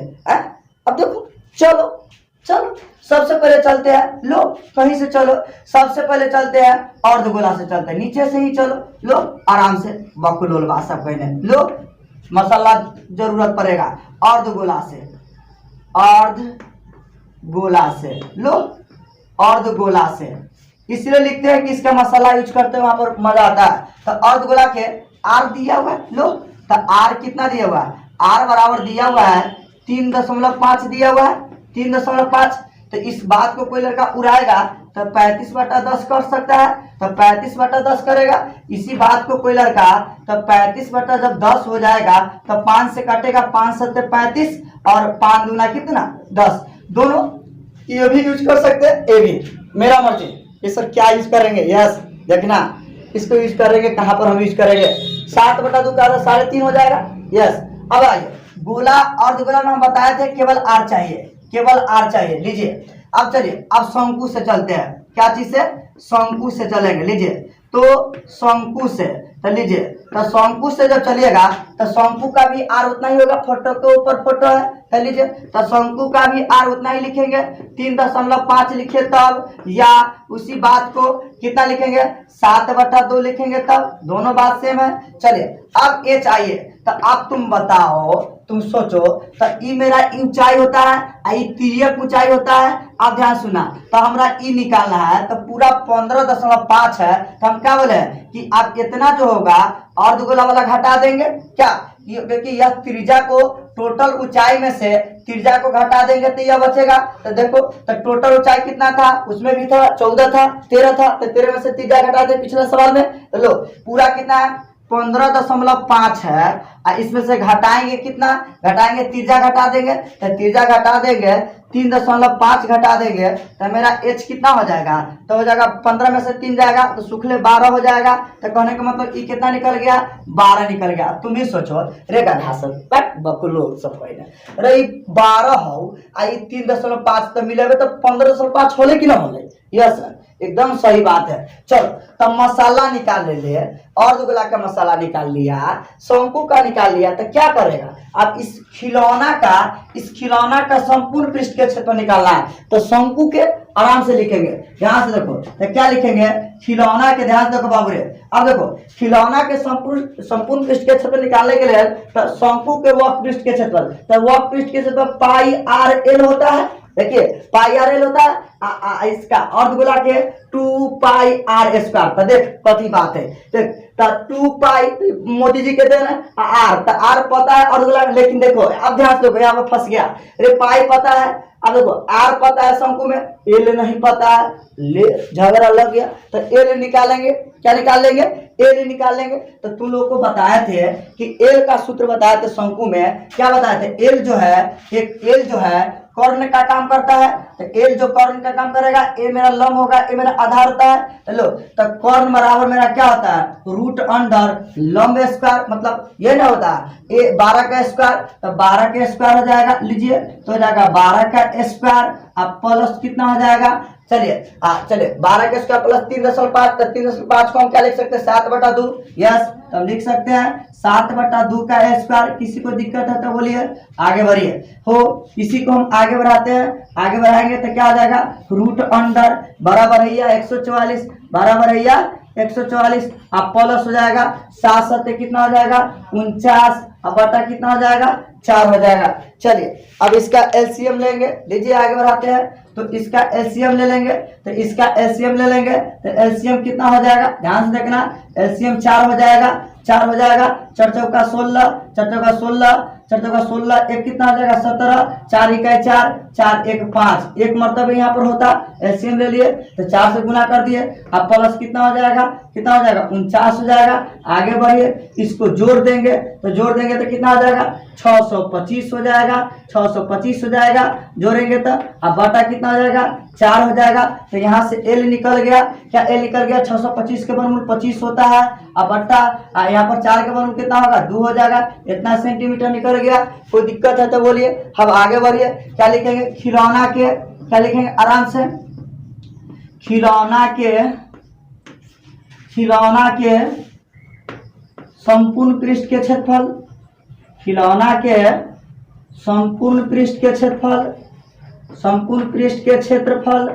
Speaker 1: अब देखो चलो चलो सबसे पहले चलते हैं, लो कहीं से चलो, सबसे पहले चलते हैं अर्धगोला से, चलते हैं नीचे से ही चलो, लो आराम से बकलोल भाषा कहने, लो मसाला जरूरत पड़ेगा अर्धगोला से, अर्धगोला से, लो अर्धगोला से, इसलिए लिखते हैं कि इसका मसाला यूज करते हैं वहां पर मजा आता है। तो अर्धगोला के आर दिया हुआ है, लो तो आर कितना दिया हुआ है, आर बराबर दिया हुआ है 3.5 दिया हुआ है, 3.5। तो इस बात को कोई लड़का उड़ाएगा तो 35/10 कर सकता है, तो 35/10 करेगा। इसी बात को कोई लड़का तो 35/10 हो जाएगा तो 5 से काटेगा, 5 7 35 और 5 दूना कितना 10। दोनों ये भी यूज कर सकते हैं, ये भी मेरा मर्जी। ये सर क्या यूज करेंगे, यस देखना इसको यूज करेंगे, कहां पर हम यूज करेंगे, 7/2 का 3.5 हो जाएगा। यस, अब आइए गोला अर्धगोला में हम बताए थे केवल आर चाहिए, केवल आर चाहिए। लीजिए अब चलिए अब शंकु से चलते हैं, क्या चीज से, शंकु से चलेंगे। लीजिए तो शंकु से, तो लीजिए तो शंकु से जब चलिएगा तो शंकु का भी आर उतना ही होगा, फोटो के ऊपर फोटो है, तो लीजिए तो शंकु का भी आर उतना ही लिखेंगे, 3.5 लिखे तब, या उसी बात को कितना लिखेंगे 7/2 लिखेंगे तब, दोनों बात सेम है। चलिए अब ये चाहिए, तो अब तुम बताओ, तुम सोचो, तो ई मेरा ऊंचाई होता है, ई तिर्यक ऊंचाई होता है। अब ध्यान सुना, तो हमरा ई निकालना है, तो पूरा 15.5 है, तो हम क्या बोले कि अब इतना जो होगा अर्धगोला वाला घटा देंगे क्या, क्योंकि यह त्रिज्या को टोटल ऊंचाई में से त्रिज्या को घटा देंगे तो यह बचेगा। तो देखो तो टोटल ऊंचाई कितना था, उसमें भी था 14 था, 13 था, तो 13 में से त्रिज्या घटा दे पिछले सवाल में। तो लो पूरा कितना है 15.5 है, इसमें से घटाएंगे कितना, घटाएंगे त्रिज्या घटा देंगे, तो त्रिज्या घटा देंगे 3.5 घटा देंगे तो मेरा h कितना हो जाएगा, तो हो जाएगा 15 में से 3 जाएगा तो शुक्ल 12 हो जाएगा। तो कहने का मतलब ई कितना निकल गया, 12 निकल गया। तुम ही सोचो रे गधा सब बकुलो सब पहले रे 12 हो आई 3.5 तो मिलेबे तो 15.5 होले कि ना होले। यस सर एकदम सही बात है। चलो तब मसाला निकाल ले, और दुगला का मसाला निकाल लिया, शंकु का निकाल लिया, तो क्या करेगा अब इस खिलौना का संपूर्ण पृष्ठ के क्षेत्र निकालना है। तो शंकु के आराम से लिखेंगे, ध्यान से देखो तो क्या लिखेंगे, खिलौना के, ध्यान से देखो बाबू रे, अब देखो खिलौना के संपूर्ण पृष्ठ के क्षेत्र निकालने के लिए तो शंकु के वक्र पृष्ठ के क्षेत्र, तो वक्र पृष्ठ के क्षेत्र पाई आर एल होता है। देखिए पाई आर एल होता है इसका, अर्धगोला के 2 पाई आर स्क्वायर। तो देख कथी बात है, देख तो 2 पाई मोदी जी कहते हैं ना आर, तो आर पता है अर्धगोला, लेकिन देखो अब ध्यान से देखो यहाँ पे फंस गया रे, पाई पता है, अब देखो आर पता है शंकु में, एल नहीं पता है, ले झगड़ा लग गया। तो एल निकालेंगे, क्या निकाल लेंगे, एल निकाल लेंगे। तो तुम लोग को बताए थे कि एल का सूत्र बताए थे शंकु में, क्या बताए थे, एल जो है, एक एल जो है कर्ण का काम करता है, तो एल जो कर्ण का काम करेगा, ए मेरा लंब होगा, ए मेरा आधार होता है। हेलो तो कर्ण बराबर मेरा क्या होता है, रूट अंडर लंब स्क्वायर, मतलब ये ना होता है ए 12 का स्क्वायर, तो 12 का स्क्वायर हो जाएगा, लीजिए तो हो जाएगा 12 का स्क्वायर, अब प्लस कितना हो जाएगा, चलिए 12 के स्क्वायर प्लस 3.5, तो 3.5 को हम क्या लिख सकते हैं, 7/2। यस तो हम लिख सकते हैं 7/2 का स्क्वायर। किसी को दिक्कत है तो बोलिए, आगे बढ़िए हो, इसी को हम आगे बढ़ाते हैं, आगे बढ़ाएंगे तो क्या हो जाएगा, रूट अंडर बराबर है 144, बराबर है 144, अब प्लस हो जाएगा 7 7 कितना हो जाएगा 49, अब बटा कितना हो जाएगा 4 हो जाएगा। चलिए अब इसका एलसीएम लेंगे, लीजिए आगे बढ़ाते हैं, तो इसका एलसीएम ले लेंगे, तो इसका एलसीएम ले लेंगे, तो एलसीएम कितना हो जाएगा, ध्यान से देखना, एलसीएम 4 हो जाएगा, 4 हो जाएगा, 4 चौका 16, 4 चौका 16, 4 चौका 16, एक कितना हो जाएगा 17, 4 इकाई 4, 4 1 5, एक मरतबा यहाँ पर होता, एलसीएम ले लिए तो 4 से गुना कर दिए, अब प्लस कितना हो जाएगा, कितना हो जाएगा 49 हो जाएगा। आगे बढ़िए, इसको जोड़ देंगे, तो जोड़ देंगे तो कितना हो जाएगा 625 हो जाएगा, 625 हो जाएगा, जोड़ेंगे तो अब बटा कितना हो जाएगा 4 हो जाएगा। तो यहाँ से एल निकल गया, क्या एल निकल गया, 625 के वर्गमूल 25 होता है, अब बट्टा यहाँ पर 4 के वर्गमूल कितना होगा 2 हो जाएगा, इतना सेंटीमीटर निकल गया। कोई दिक्कत है तो बोलिए। अब आगे बढ़िए, क्या लिखेंगे, खिलौना के, क्या लिखेंगे आराम से, खिलौना के संपूर्ण पृष्ठ के क्षेत्रफल, खिलौना के संपूर्ण पृष्ठ के क्षेत्रफल, संपूर्ण पृष्ठ के क्षेत्रफल,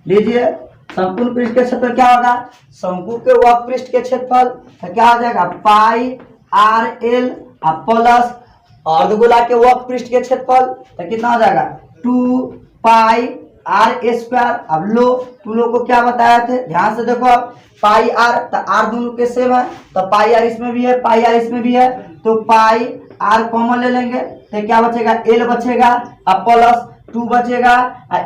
Speaker 1: लीजिए संपूर्ण पृष्ठ के क्षेत्रफल क्या होगा, शंकु के वक्र पृष्ठ के क्षेत्रफल, तो क्या हो जाएगा पाई आर एल प्लस अर्धगोला के वक्र पृष्ठ के क्षेत्रफल, तो कितना हो जाएगा 2 पाई आर स्क्वायर। अब लो तुम लोग को क्या बताया थे, ध्यान से देखो, अब पाई आर, तो आर दोनों के सेम है, तो पाई आर इसमें भी है, पाई आर इसमें भी है, तो पाई आर कॉमन ले लेंगे, तो क्या बचेगा एल बचेगा, अब प्लस 2 बचेगा,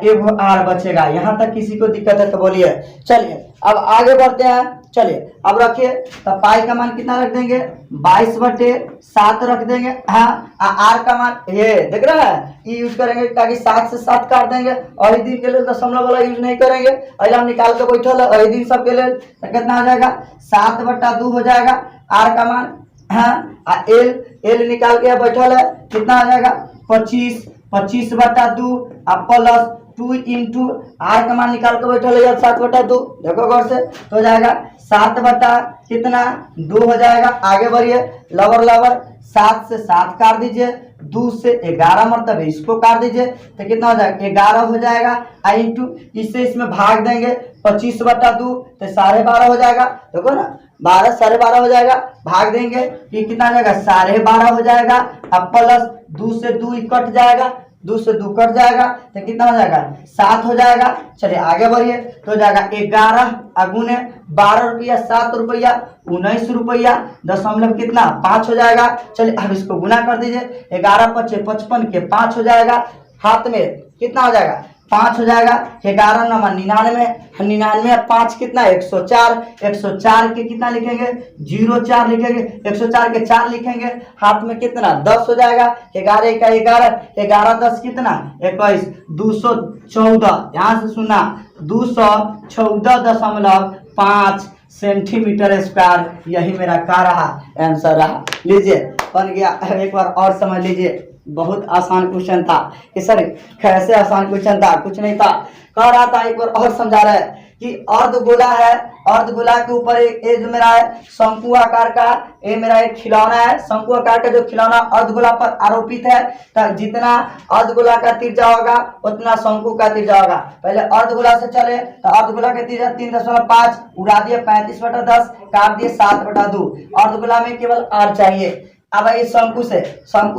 Speaker 1: एक आर बचेगा। यहाँ तक किसी को दिक्कत है तो बोलिए। चलिए अब आगे बढ़ते हैं, चलिए अब रखिए, तो पाई का मान कितना रख देंगे 22/7 रख देंगे। हाँ आर का मान ये देख रहा है, ये यूज करेंगे ताकि 7 से 7 काट देंगे, और दिन के लिए दशमलव वाला यूज नहीं करेंगे, और हम निकाल के बैठल है और दिन सब के लिए, तो कितना हो जाएगा 7/2 हो जाएगा आर का मान। हाँ एल निकाल के बैठल है, कितना हो जाएगा 25/2 प्लस 2 इंटू आर का मान निकाल के बैठल है 7/2, देखो गौर से, तो हो जाएगा 7/2 हो जाएगा। आगे बढ़िए, लवर 7 से 7 काट दीजिए, 2 से 11 मतलब इसको काट दीजिए, तो कितना हो जाएगा 11 हो जाएगा, इंटू इससे इसमें भाग देंगे 25/2, तो 12.5 हो जाएगा, देखो ना 12 12.5 हो जाएगा, भाग देंगे कि कितना हो जाएगा 12.5 हो जाएगा, अब प्लस 2 से 2 कट जाएगा, 2 से 2 कट जाएगा, तो कितना हो जाएगा 7 हो जाएगा। चलिए आगे बढ़िए, तो हो जाएगा 11 अगुने 12 रुपया 7 रुपया 19 रुपया, दशमलव कितना 5 हो जाएगा। चलिए अब इसको गुना कर दीजिए, 11 × 5 = 55 के 5 हो जाएगा, हाथ में कितना हो जाएगा 5 हो जाएगा, 11 नंबर 99, 99 5 कितना 104, 104 के कितना लिखेंगे 04 लिखेंगे, 104 के 4 लिखेंगे, हाथ में कितना 10 हो जाएगा, 11 का 11, 11 10 कितना 21, 214, यहाँ से सुना 214.5 सेंटीमीटर स्क्वायर, यही मेरा क्या रहा आंसर रहा। लीजिए बन गया। एक बार और समझ लीजिए, बहुत आसान क्वेश्चन था कि सर कैसे आसान क्वेश्चन था, कुछ नहीं था, कह रहा था एक बार और समझा रहा है कि अर्धगोला है, अर्धगोला के ऊपर ये जो मेरा है शंकु आकार का, ये मेरा एक खिलौना है, शंकु आकार का जो खिलौना अर्धगोला पर आरोपित है, तो जितना अर्धगोला का तिरछा होगा उतना शंकु का तिरछा होगा। पहले अर्धगोला से चले तो अर्धगोला का तिरछा 3.5 उड़ा दिए, 35/10 काट दिए 7/2, अर्धगोला में केवल r चाहिए। अब इस शंकु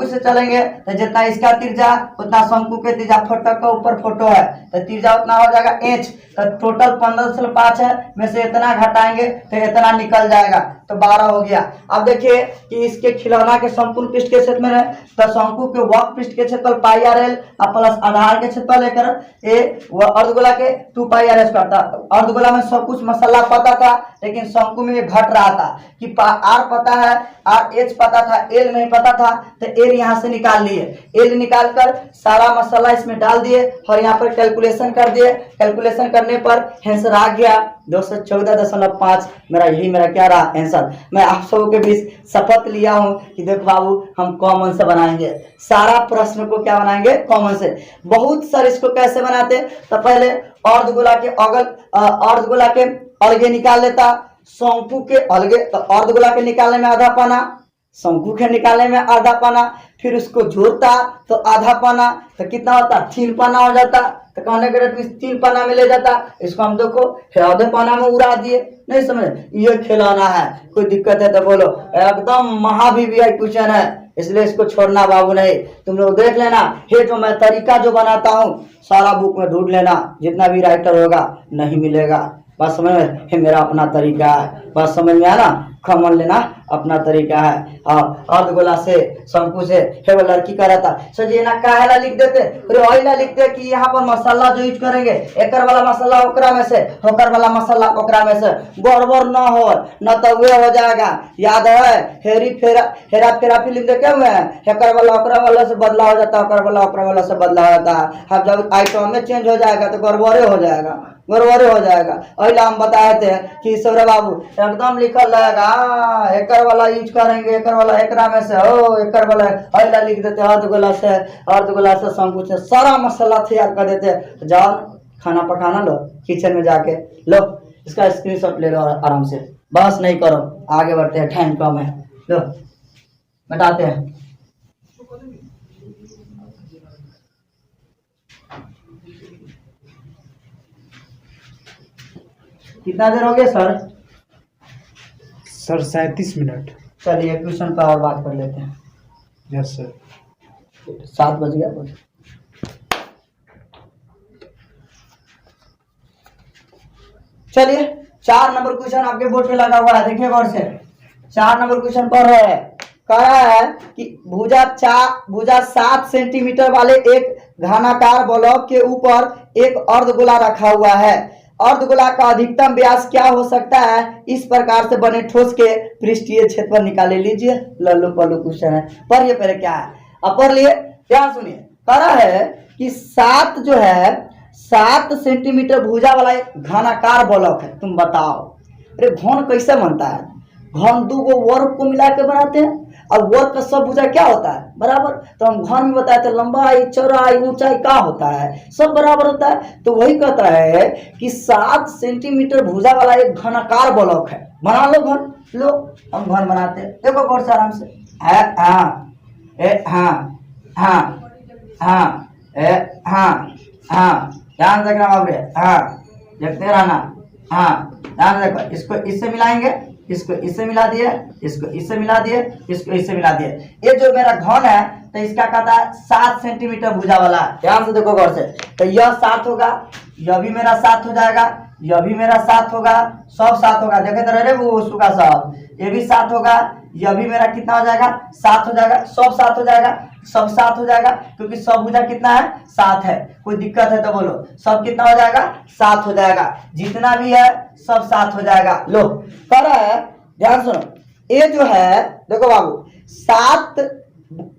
Speaker 1: से चलेंगे तो जितना इसका तिरछा उतना शंकु के तिरछा, फोटो का ऊपर फोटो है तो तिरछा उतना हो जाएगा h, तो टोटल 15/5 है, में से इतना घटाएंगे तो इतना निकल जाएगा, तो 12 हो गया। अब देखिए कि इसके खिलौना के संपूर्ण पृष्ठ के क्षेत्रफल है, तो शंकु के वक्र पृष्ठ के क्षेत्रफल πr_l प्लस आधार के क्षेत्रफल लेकर ए अर्धगोला के 2πr² था। अर्धगोला में सब कुछ मसाला पता था, लेकिन शंकु में ये घट रहा था कि r पता है, h पता था, l नहीं पता था, तो l यहाँ से निकाल लिए, l निकाल कर सारा मसाला इसमें डाल दिए और यहाँ पर कैलकुलेशन कर दिए। कैलकुलेशन करने पर आंसर आ गया 214.5, यही मेरा क्या रहा आंसर। मैं आप सबों के बीच शपथ लिया हूँ कि देखो बाबू हम कॉमन से बनाएंगे, सारा प्रश्न को क्या बनाएंगे कॉमन से। बहुत सर इसको कैसे बनाते, तो पहले अर्धगोला के अलगे निकाल लेता, शंकु के अलगे, तो अर्धगोला के निकालने में आधा पाना, शंकु के निकालने में आधा पाना, फिर उसको जोड़ता तो आधा पाना, तो कितना होता 3 पाना हो जाता, तो कहने के रेट में 3 पाना में ले जाता। इसको हम देखो आधे पाना में उड़ा दिए, नहीं समझे, ये खिलौना है, कोई दिक्कत है तो बोलो, एकदम महावीवीआई क्वेश्चन है, इसलिए इसको छोड़ना बाबू नहीं। तुम लोग देख लेना, ये जो मैं तरीका जो बनाता हूँ सारा बुक में ढूंढ लेना, जितना भी राइटर होगा नहीं मिलेगा। बात समझ में, ये मेरा अपना तरीका है, बात समझ में आया ना, कॉमन लेना अपना तरीका है। अर्धगोला से शंकु से हे वो लड़की कह रहा था सर जी ना काहेला लिख देते, अरे लिखते कि यहाँ पर मसाला जो यूज करेंगे एकर वाला मसाला ओकरा में से, होकर वाला मसाला ओकरा में से, गड़बड़ न हो न तो वे हो जाएगा। याद है हेरा फेरा फिल्म देखे हुए हैं, हेकर वाला ओकरा वाला से बदला हो जाता है, ओकर वाला ओकरा वाला से बदला हो जाता है। अब जब आइटम में चेंज हो जाएगा तो गड़बड़े हो जाएगा, गड़बड़े हो जाएगा। अहिला हम बताए थे कि सौरभ बाबू एकदम लिखल रहेगा एकर वाला यूज करेंगे, एकर वाला एकरा में से, ओ एकर वाला अहिला लिख देते, अर्धगोला से शंकु से सारा मसाला तैयार कर देते। जाओ खाना पकाना लो, किचन में जाके लो, इसका स्क्रीनशॉट ले लो आराम से, बस नहीं करो, आगे बढ़ते हैं, टाइम कम है, लो बताते हैं। कितना देर हो गया सर?
Speaker 2: Sir 37 minute.
Speaker 1: चलिए क्वेश्चन पर और बात कर लेते हैं।
Speaker 2: Yes sir.
Speaker 1: 7 बज गया। चलिए 4 नंबर क्वेश्चन आपके बोर्ड पे लगा हुआ है, देखिए गौर से। 4 नंबर क्वेश्चन पढ़ रहे हैं, कह रहा है कि भुजा 7 सेंटीमीटर वाले एक घनाकार ब्लॉक के ऊपर एक अर्धगोला रखा हुआ है। अर्धगोला का अधिकतम व्यास क्या हो सकता है? इस प्रकार से बने ठोस के पृष्ठीय क्षेत्रफल निकाले। लीजिए लल्लू पल्लू क्वेश्चन है, पढ़िए पहले क्या है, अब पढ़ लिए, ध्यान सुनिए। कह रहा है कि 7 जो है 7 सेंटीमीटर भुजा वाला एक घनाकार ब्लॉक है। तुम बताओ अरे घन कैसे बनता है? घन 2 वर्ग को मिला के बनाते हैं, और वर्ग का सब भुजा क्या होता है? बराबर। तो हम घन में बताए थे लंबाई चौड़ाई ऊंचाई क्या होता है, सब बराबर होता है। तो वही कहता है कि 7 सेंटीमीटर भुजा वाला एक घनाकार ब्लॉक है, बना लो घन। लो हम घन बनाते हैं, देखो गौर से आराम से। ध्यान देखना बाबू, देखते रहना। ध्यान देखो, इसको इससे मिलाएंगे, इसको इससे मिला दिए, इसको इससे मिला दिए, इसको इससे मिला दिए। ये जो मेरा घन है तो इसका कहता है 7 सेंटीमीटर भुजा वाला। ध्यान से देखो गौर से, तो यह 7 होगा, यह भी मेरा 7 हो जाएगा, यह भी मेरा 7 होगा, सब 7 होगा, देखे तो रहे वो उसका सब, ये भी 7 होगा, यह भी मेरा कितना हो जाएगा 7 हो जाएगा, सब 7 हो जाएगा, सब 7 हो जाएगा, क्योंकि सब भुजा कितना है 7 है। कोई दिक्कत है तो बोलो, सब कितना हो जाएगा 7 हो जाएगा, जितना भी है सब 7 हो जाएगा। लो कह रहा है, ध्यान सुनो, ये जो है देखो बाबू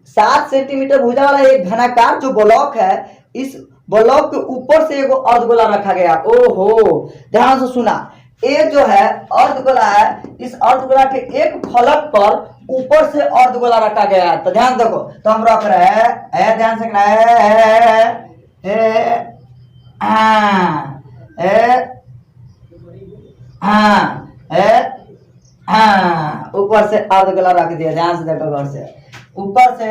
Speaker 1: 7 सेंटीमीटर भुजा वाला एक घनाकार जो ब्लॉक है, इस ब्लॉक के ऊपर से एगो अर्धगोला रखा गया। ओहो, ध्यान से सुना, ये जो है अर्धगोला है, इस अर्धगोला के एक फलक पर ऊपर से अर्धगोला रखा गया है। तो ध्यान देखो, तो हम रख रहे हैं, ध्यान से ऊपर से अर्धगोला रख दिया। ध्यान से देखो, घर से ऊपर से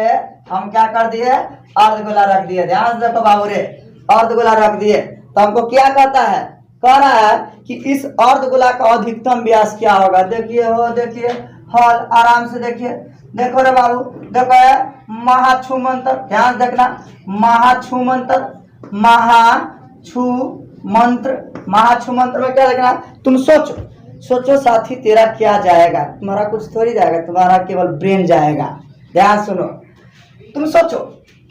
Speaker 1: हम क्या कर दिए, अर्धगोला रख दिए। ध्यान से देखो बाबू रे, अर्धगोला रख दिए। तो हमको क्या कहता है, कह रहा है कि इस अर्धगोला का अधिकतम व्यास क्या होगा। देखिए हो, देखिए हल, आराम से देखिए, देखो रे बाबू, देखो महाक्षु मंत्र, ध्यान देखना, महाक्षु मंत्र, महाक्षु मंत्र में क्या देखना, तुम सोचो साथी, तेरा क्या जाएगा, तुम्हारा कुछ थोड़ी जाएगा, तुम्हारा केवल ब्रेन जाएगा। ध्यान सुनो, तुम सोचो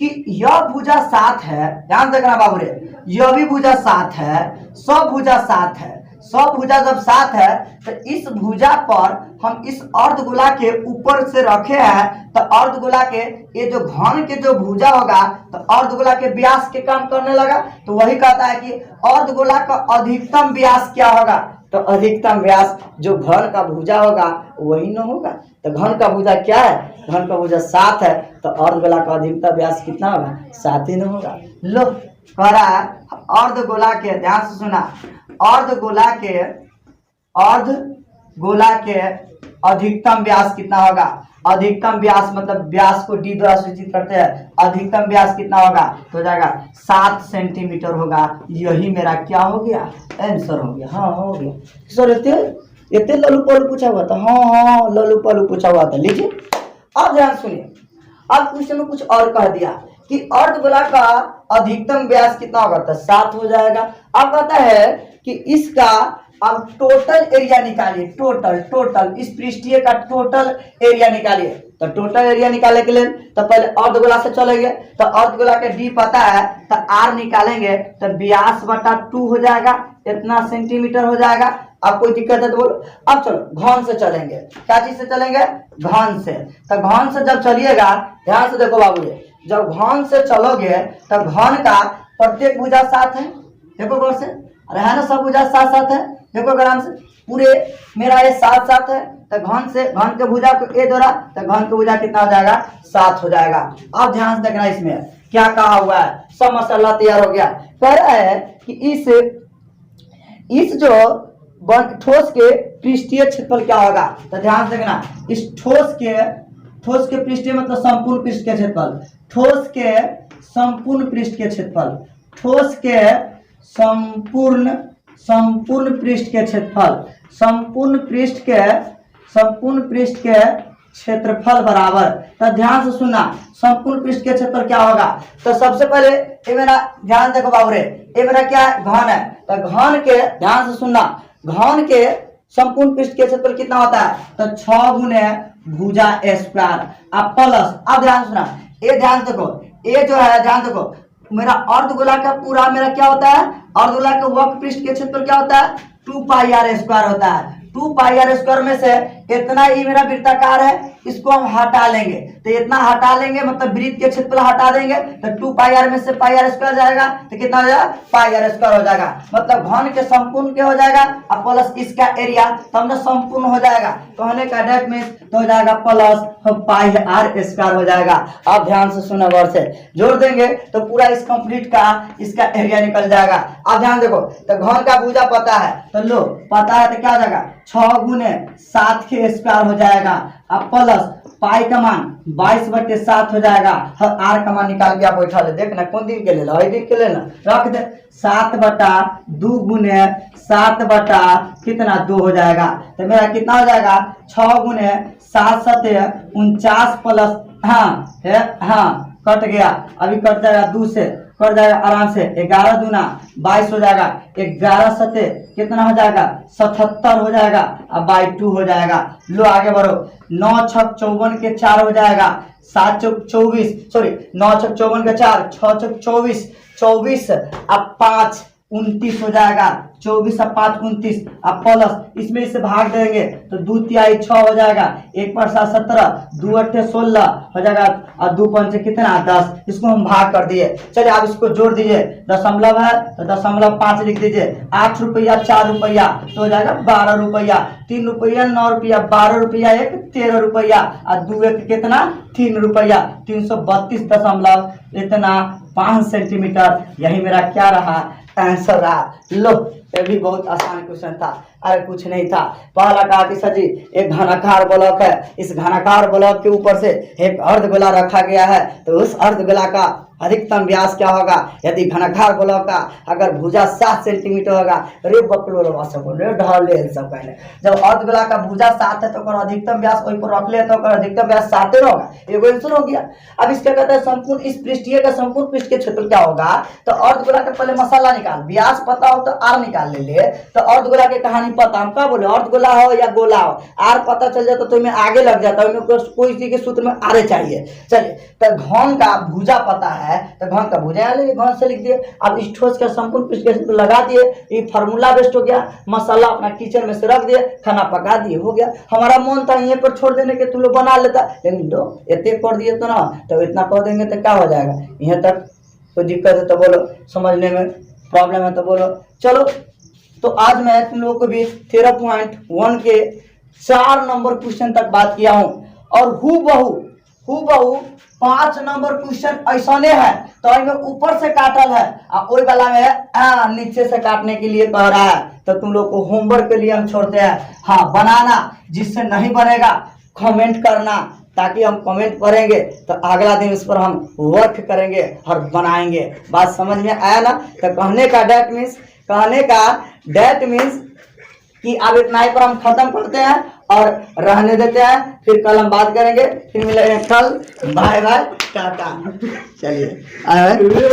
Speaker 1: कि यह भुजा 7 है, ध्यान देखना बाबू रे, यह भी भुजा 7 है, सब भुजा 7 है, सब भुजा जब 7 है तो इस भुजा पर हम इस अर्धगोला के ऊपर से रखे हैं, तो अर्धगोला के ये जो घन के जो भुजा होगा, तो अर्धगोला के व्यास के काम करने लगा। तो वही कहता है कि अर्धगोला का अधिकतम व्यास क्या होगा, तो अधिकतम व्यास जो घन का भुजा होगा वही न होगा। तो घन का भुजा क्या है, घन का भुजा 7 है, तो अर्धगोला का अधिकतम व्यास कितना होगा, 7 ही न होगा। लो कह रहा है अर्धगोला के, ध्यान से सुना, अर्धगोला के अधिकतम व्यास कितना होगा। अधिकतम व्यास मतलब व्यास को डी द्वारा सूचित करते हैं, अधिकतम व्यास कितना होगा, तो हो जाएगा 7 सेंटीमीटर होगा। यही मेरा क्या हो गया, आंसर हो गया। हाँ हो गया सर, इतने लल्लू पल्लू पूछा हुआ था। हाँ लल्लू पल्लू पूछा हुआ था। लीजिए अब ध्यान सुनिए, अब क्वेश्चन में कुछ और कह दिया कि अर्धगोला का अधिकतम व्यास कितना होगा, तो 7 हो जाएगा। अब कहता है कि इसका अब टोटल एरिया निकालिए, टोटल इस पृष्ठीय का टोटल एरिया निकालिए। तो टोटल एरिया निकालने के लिए तो पहले अर्धगोला से चलेंगे, तो अर्धगोला के डी पता है, तो आर निकालेंगे, तो व्यास बटा 2 हो जाएगा, इतना सेंटीमीटर हो जाएगा। अब कोई दिक्कत है तो बोलो। अब चलो घन से चलेंगे, क्या चीज से चलेंगे, घन से। तो घन से जब चलिएगा, ध्यान से देखो बाबू, जब घन से चलोगे तो घन का प्रत्येक भुजा 7 है, देखो गौर से, अरे है ना, सब भुजा 7 है, देखो आराम से, पूरे मेरा ये 7 है। तो घन से, घन के भुजा को ए द्वारा, तो घन के भुजा कितना हो जाएगा, 7 हो जाएगा। अब ध्यान से देखना, इसमें क्या कहा हुआ है, सब मसाला तैयार हो गया। कह रहा है कि इस जो ठोस के पृष्ठीय क्षेत्रफल क्या होगा, तो ध्यान से देखना, इस ठोस के पृष्ठीय मतलब संपूर्ण पृष्ठ के क्षेत्रफल, ठोस के संपूर्ण पृष्ठ के क्षेत्रफल, ठोस के संपूर्ण पृष्ठ के क्षेत्रफल, संपूर्ण पृष्ठ के क्षेत्रफल बराबर। तो ध्यान से सुनना, संपूर्ण पृष्ठ के क्षेत्रफल क्या होगा। तो सबसे पहले ये मेरा ध्यान देखो बाबू रे, ये मेरा क्या है, घन है। तो घन के, ध्यान से सुनना, घन के संपूर्ण पृष्ठ के क्षेत्रफल कितना होता है, तो 6 गुने भुजा स्क्वायर अब प्लस। अब ध्यान सुना, ये ध्यान देखो, ये जो है ध्यान देखो, मेरा अर्धगोला का पूरा मेरा क्या होता है, अर्धगोला के वक्र पृष्ठ के क्षेत्रफल क्या होता है, 2 पाई आर स्क्वायर होता है। 2 पाई आर स्क्वायर में से इतना ही मेरा वृत्ताकार है, इसको हम हटा लेंगे, तो इतना हटा लेंगे मतलब वृत्त के क्षेत्रफल हटा देंगे, तो 2 पाई आर में से पाई आर स्क्वायर जाएगा, तो कितना हो जाएगा, पाई आर स्क्वायर हो जाएगा। मतलब घन के संपूर्ण क्या हो जाएगा, और प्लस इसका एरिया, तो हमने संपूर्ण हो जाएगा, कहने का डेट में तो हो जाएगा प्लस पाई आर स्क्वायर हो जाएगा। अब ध्यान से सुना, गौर से जोड़ देंगे तो पूरा इस कंप्लीट का इसका एरिया निकल जाएगा। अब ध्यान देखो, तो घन का भुजा पता है, तो लो पता है, तो क्या हो जाएगा, 6 गुने 7 के स्क्वायर हो जाएगा। अब प्लस पाई का मान 22/7 हो जाएगा। आर का मान निकाल के आप बैठा ले, देखना कौन दिन के ले लो, दिन के ले ना, रख दे, 7/2 गुने 7 कितना 2 हो जाएगा। तो मेरा कितना हो जाएगा, 6 गुने 7 7 49 प्लस, हाँ कट गया, अभी कट जाएगा 2 से, कर जाएगा आराम से। 11 दूना 22 हो जाएगा, 11 सते कितना हो जाएगा 77 हो जाएगा, अब बाई 2 हो जाएगा। लो आगे बढ़ो, 9 छक 54 के 4 हो जाएगा, 7 चौक 24, सॉरी 9 छक 54 के 4, 6 छक 24, 24 अब 5 29 हो जाएगा, 24 अब 5 29, अब प्लस इसमें इसे भाग देंगे तो 2 तिहाई 6 हो जाएगा, 1 पर 7 17, 2 अट्ठे 16 हो जाएगा, और 2 पंचे कितना 10, इसको हम भाग कर दिए। चलिए आप इसको जोड़ दीजिए, दशमलव है तो दशमलव 5 लिख दीजिए, 8 रुपया 4 रुपया तो हो जाएगा 12 रुपया, 3 रुपया 9 रुपया, 12 रुपया 1 13 रुपया, और 2 1 कितना 3 रुपया, 332 दशमलव इतना 5 सेंटीमीटर। यही मेरा क्या रहा आंसर रहा। लो ये भी बहुत आसान क्वेश्चन था, अरे कुछ नहीं था। पहला कहा कि सर जी एक घनाकार ब्लॉक है, इस घनाकार ब्लॉक के ऊपर से एक अर्धगोला रखा गया है, तो उस अर्धगोला का अधिकतम व्यास क्या होगा। यदि घनाकार ब्लॉक का अगर भुजा 7 सेंटीमीटर होगा, रे बकलो ढल ले सब कहने, जब अर्धगोला का भुजा 7 है तो ओकर अधिकतम व्यास वही पर रख ले तो ओकर अधिकतम व्यास 7 होगा। एगो आंसर हो गया। अब इसका कहता है संपूर्ण इस पृष्ठीय का संपूर्ण पृष्ठ के क्षेत्र क्या होगा, तो अर्धगोला का पहले मसाला निकाल, व्यास पता हो तो आर निकाल ले। तो अर्धगोला की कहानी पता, हम क्या बोले अर्धगोला हो या गोला हो, आर पता चल जाता तो इनमें आगे लग जाता है, कोई चीज के सूत्र में आरे चाहिए। चलिए तो घन का भुजा पता है तो घन का भुजा घन से लिख दिए। अब इस ठोस का संपूर्ण पृष्ठ के सूत्र लगा दिए, ये फार्मूला बेस्ट हो गया। मसाला अपना किचन में से रख दिए, खाना पका दिए, हो गया। हमारा मन था यहीं पर छोड़ देने के, तुम लोग बना लेता, लेकिन दो इतने कर दिए तो ना, तो इतना कर देंगे तो क्या हो जाएगा। यहाँ तक कोई दिक्कत है तो बोलो, समझने में प्रॉब्लम है तो बोलो। चलो तो आज मैं तुम लोगों को भी 13.1 के 4 नंबर क्वेश्चन तक बात किया हूं, और हु बहु 5 नंबर क्वेश्चन ऐसा है तो इनमें ऊपर से काटल है और वही वाला में नीचे से काटने के लिए कह रहा है। तो तुम लोग को होमवर्क के लिए हम छोड़ते हैं, हाँ बनाना, जिससे नहीं बनेगा कमेंट करना, ताकि हम कमेंट करेंगे तो अगला दिन उस पर हम वर्क करेंगे और बनाएंगे। बात समझ में आया ना। तो कहने का डेट मीन्स कि अब इतना ही पर हम खत्म करते हैं और रहने देते हैं, फिर कल हम बात करेंगे, फिर मिलेंगे कल। Bye bye tata. चलिए